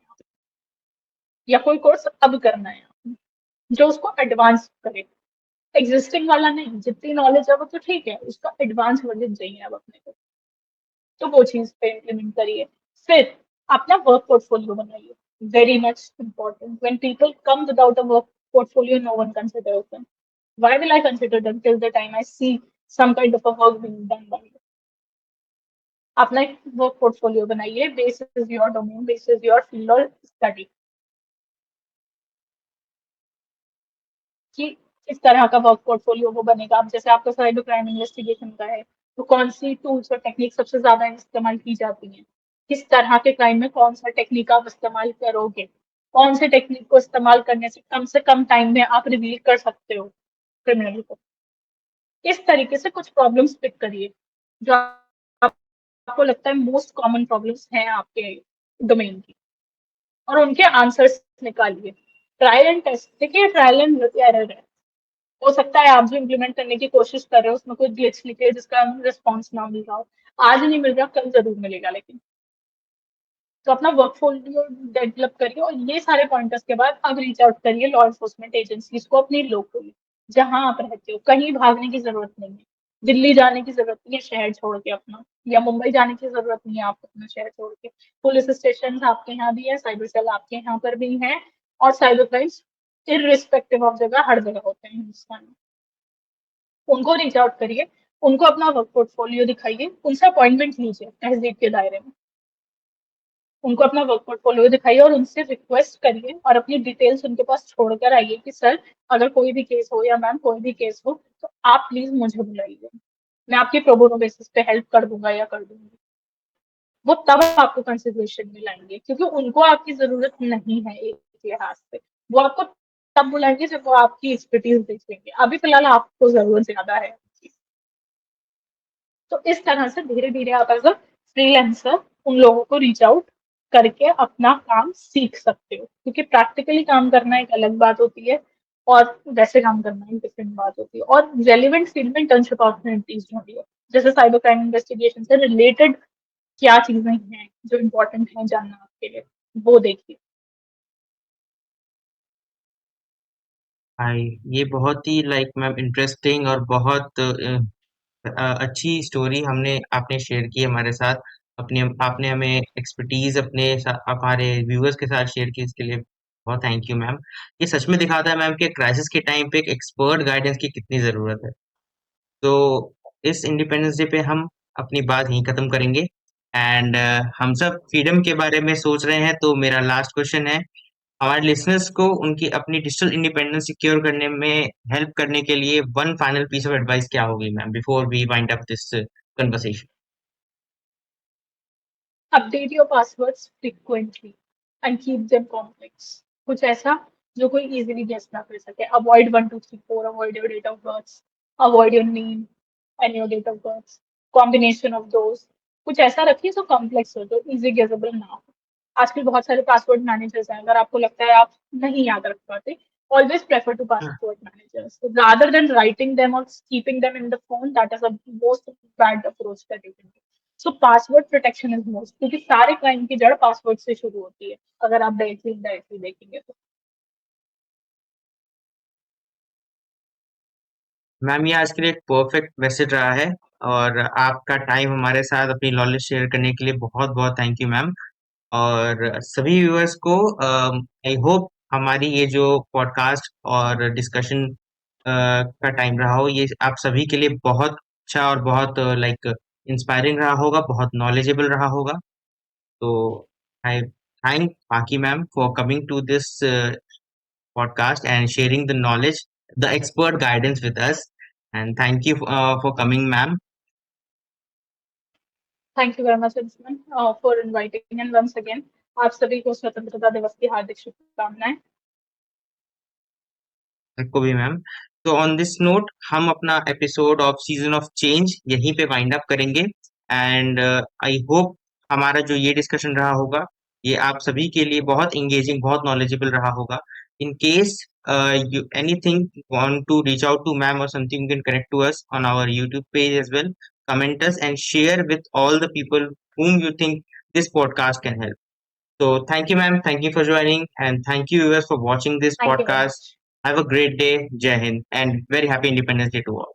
या कोई कोर्स अब करना है जो उसको एडवांस करे। एग्जिस्टिंग वाला नहीं, जितनी नॉलेज है वो तो ठीक है, उसका एडवांस वर्जन चाहिए अब अपने को। तो वो चीज पे इम्प्लीमेंट करिए। फिर अपना वर्क पोर्टफोलियो बनाइए, very much important. When people come without a work portfolio, no one considers them. Why will I consider them till the time I see some kind of a work being done by you? अपना एक work portfolio बनाइए, basis your domain, basis your field और study, कि किस तरह का work portfolio वो बनेगा। अब जैसे आपका साइबर क्राइम इन्वेस्टिगेशन का है, तो कौन सी टूल्स और टेक्निक सबसे ज्यादा इस्तेमाल की जाती हैं, किस तरह के क्राइम में कौन सा टेक्निक आप इस्तेमाल करोगे, कौन से टेक्निक को इस्तेमाल करने से कम टाइम में आप रिवील कर सकते हो क्रिमिनल को। इस तरीके से कुछ प्रॉब्लम्स पिक करिए जो आपको लगता है मोस्ट कॉमन प्रॉब्लम्स हैं आपके डोमेन की, और उनके आंसर्स निकालिए। ट्रायल एंड टेस्ट, देखिए ट्रायल एंड एरर है। हो सकता है आप जो इम्प्लीमेंट करने की कोशिश कर रहे हो उसमें कोई ग्लिच निकले जिसका रिस्पॉन्स ना मिल रहा हो। आज नहीं मिल रहा, कल जरूर मिलेगा। लेकिन तो अपना वर्कफोलियो डेवलप करिए, और ये सारे पॉइंटर्स के बाद अब रीच आउट करिए लॉ एनफोर्समेंट एजेंसीज को अपनी लोकल, जहां आप रहते हो। कहीं भागने की जरूरत नहीं है, दिल्ली जाने की जरूरत नहीं है शहर छोड़ के अपना, या मुंबई जाने की जरूरत नहीं है आपको अपना शहर छोड़ के। पुलिस स्टेशन आपके यहाँ भी है, साइबर सेल आपके यहाँ पर भी है, और साइबर क्राइम्स इरिस्पेक्टिव ऑफ जगह हर जगह होते हैं हिंदुस्तान में। उनको रीच आउट करिए, उनको अपना वर्क पोर्टफोलियो दिखाइए, उनसे अपॉइंटमेंट लीजिए तहजीब के दायरे में। उनको अपना वर्क पोर्टफोलियो दिखाइए और उनसे रिक्वेस्ट करिए और अपनी डिटेल्स उनके पास छोड़कर आइए कि सर, अगर कोई भी केस हो या मैम कोई भी केस हो तो आप प्लीज मुझे बुलाइए, मैं आपकी प्रोबोनो बेसिस पे हेल्प कर दूंगा या कर दूंगी। वो तब आपको कंसिडरेशन में लाएंगे, क्योंकि उनको आपकी जरूरत नहीं है एक लिहाज से। वो आपको तब बुलाएंगे जब वो आपकी एक्सपर्टीज देखेंगे। अभी फिलहाल आपको जरूरत ज्यादा है। तो इस तरह से धीरे धीरे आप एज अ फ्रीलांसर उन लोगों को रीच आउट करके अपना काम सीख सकते हो, क्योंकि प्रैक्टिकली काम करना एक अलग बात होती है और वैसे काम करना एक डिफरेंट बात होती है। और रेलिवेंट फील्ड में इंटर्नशिप अपॉर्चुनिटीज ढूंढिए, जैसे साइबर क्राइम इन्वेस्टिगेशन से रिलेटेड क्या चीजें हैं जो इम्पोर्टेंट हैं जानना आपके लिए, वो देखिए। हाय, ये बहुत ही लाइक मैम इंटरेस्टिंग और बहुत अच्छी स्टोरी हमने आपने शेयर की हमारे साथ। अपने आपने हमें एक्सपर्टीज हमारे व्यूअर्स के साथ शेयर की, इसके लिए बहुत थैंक यू मैम। ये सच में दिखाता है मैम कि क्राइसिस के टाइम पे एक एक्सपर्ट गाइडेंस की कितनी ज़रूरत है। तो इस इंडिपेंडेंस डे पे हम अपनी बात यहीं खत्म करेंगे। एंड हम सब फ्रीडम के बारे में सोच रहे हैं, तो मेरा लास्ट क्वेश्चन है, हमारे लिसनर्स को उनकी अपनी डिजिटल इंडिपेंडेंस सिक्योर करने में हेल्प करने के लिए one final piece of advice क्या होगी ma'am, before we wind up this conversation? Update your passwords frequently and keep them complex. कुछ ऐसा जो कोई इजीली गेस ना कर सके। Avoid 1 2 3 4, avoid your date of birth, avoid your name and your date of birth, combination of those. कुछ ऐसा रखिए जो कॉम्प्लेक्स हो, जो इजी गेसेबल ना हो। आजकल बहुत सारे पासवर्ड मैनेजर्स हैं, अगर आपको लगता है आप नहीं याद रख पाते, always prefer to password managers rather than writing them or keeping them in the phone. That is a most bad approach that you can do. So password protection is most, क्योंकि सारे क्राइम की जड़ password से शुरू होती है, अगर आप डायरेक्टली देखेंगे तो। मैम, ये आज के लिए एक परफेक्ट मैसेज रहा है, और आपका टाइम हमारे साथ अपनी नॉलेज शेयर करने के लिए बहुत बहुत थैंक यू मैम। और सभी व्यूअर्स को आई होप हमारी ये जो पॉडकास्ट और डिस्कशन का टाइम रहा हो, ये आप सभी के लिए बहुत अच्छा और बहुत लाइक इंस्पायरिंग रहा होगा, बहुत नॉलेजेबल रहा होगा। तो आई थैंक बाकी ma'am for coming to this podcast and sharing the knowledge, the expert guidance with us. And thank you for coming, ma'am. Thank you very much Anshuman for inviting, and once again आप सभी को स्वतंत्रता दिवस की हार्दिक शुभकामनाएं। आपको भी मैम। तो ऑन दिस नोट हम अपना episode of season of change यहीं पे वाइंड अप करेंगे। एंड आई होप हमारा जो ये डिस्कशन रहा होगा, ये आप सभी के लिए बहुत इंगेजिंग, बहुत नॉलेजेबल रहा होगा। In case you anything want to reach out to ma'am or something, you can connect to us on our YouTube page as well. Comment us and share with all the people whom you think this podcast can help. So thank you ma'am, thank you for joining, and thank you viewers for watching this thank you very podcast. Much. Have a great day. Jai Hind, and very happy Independence Day to all.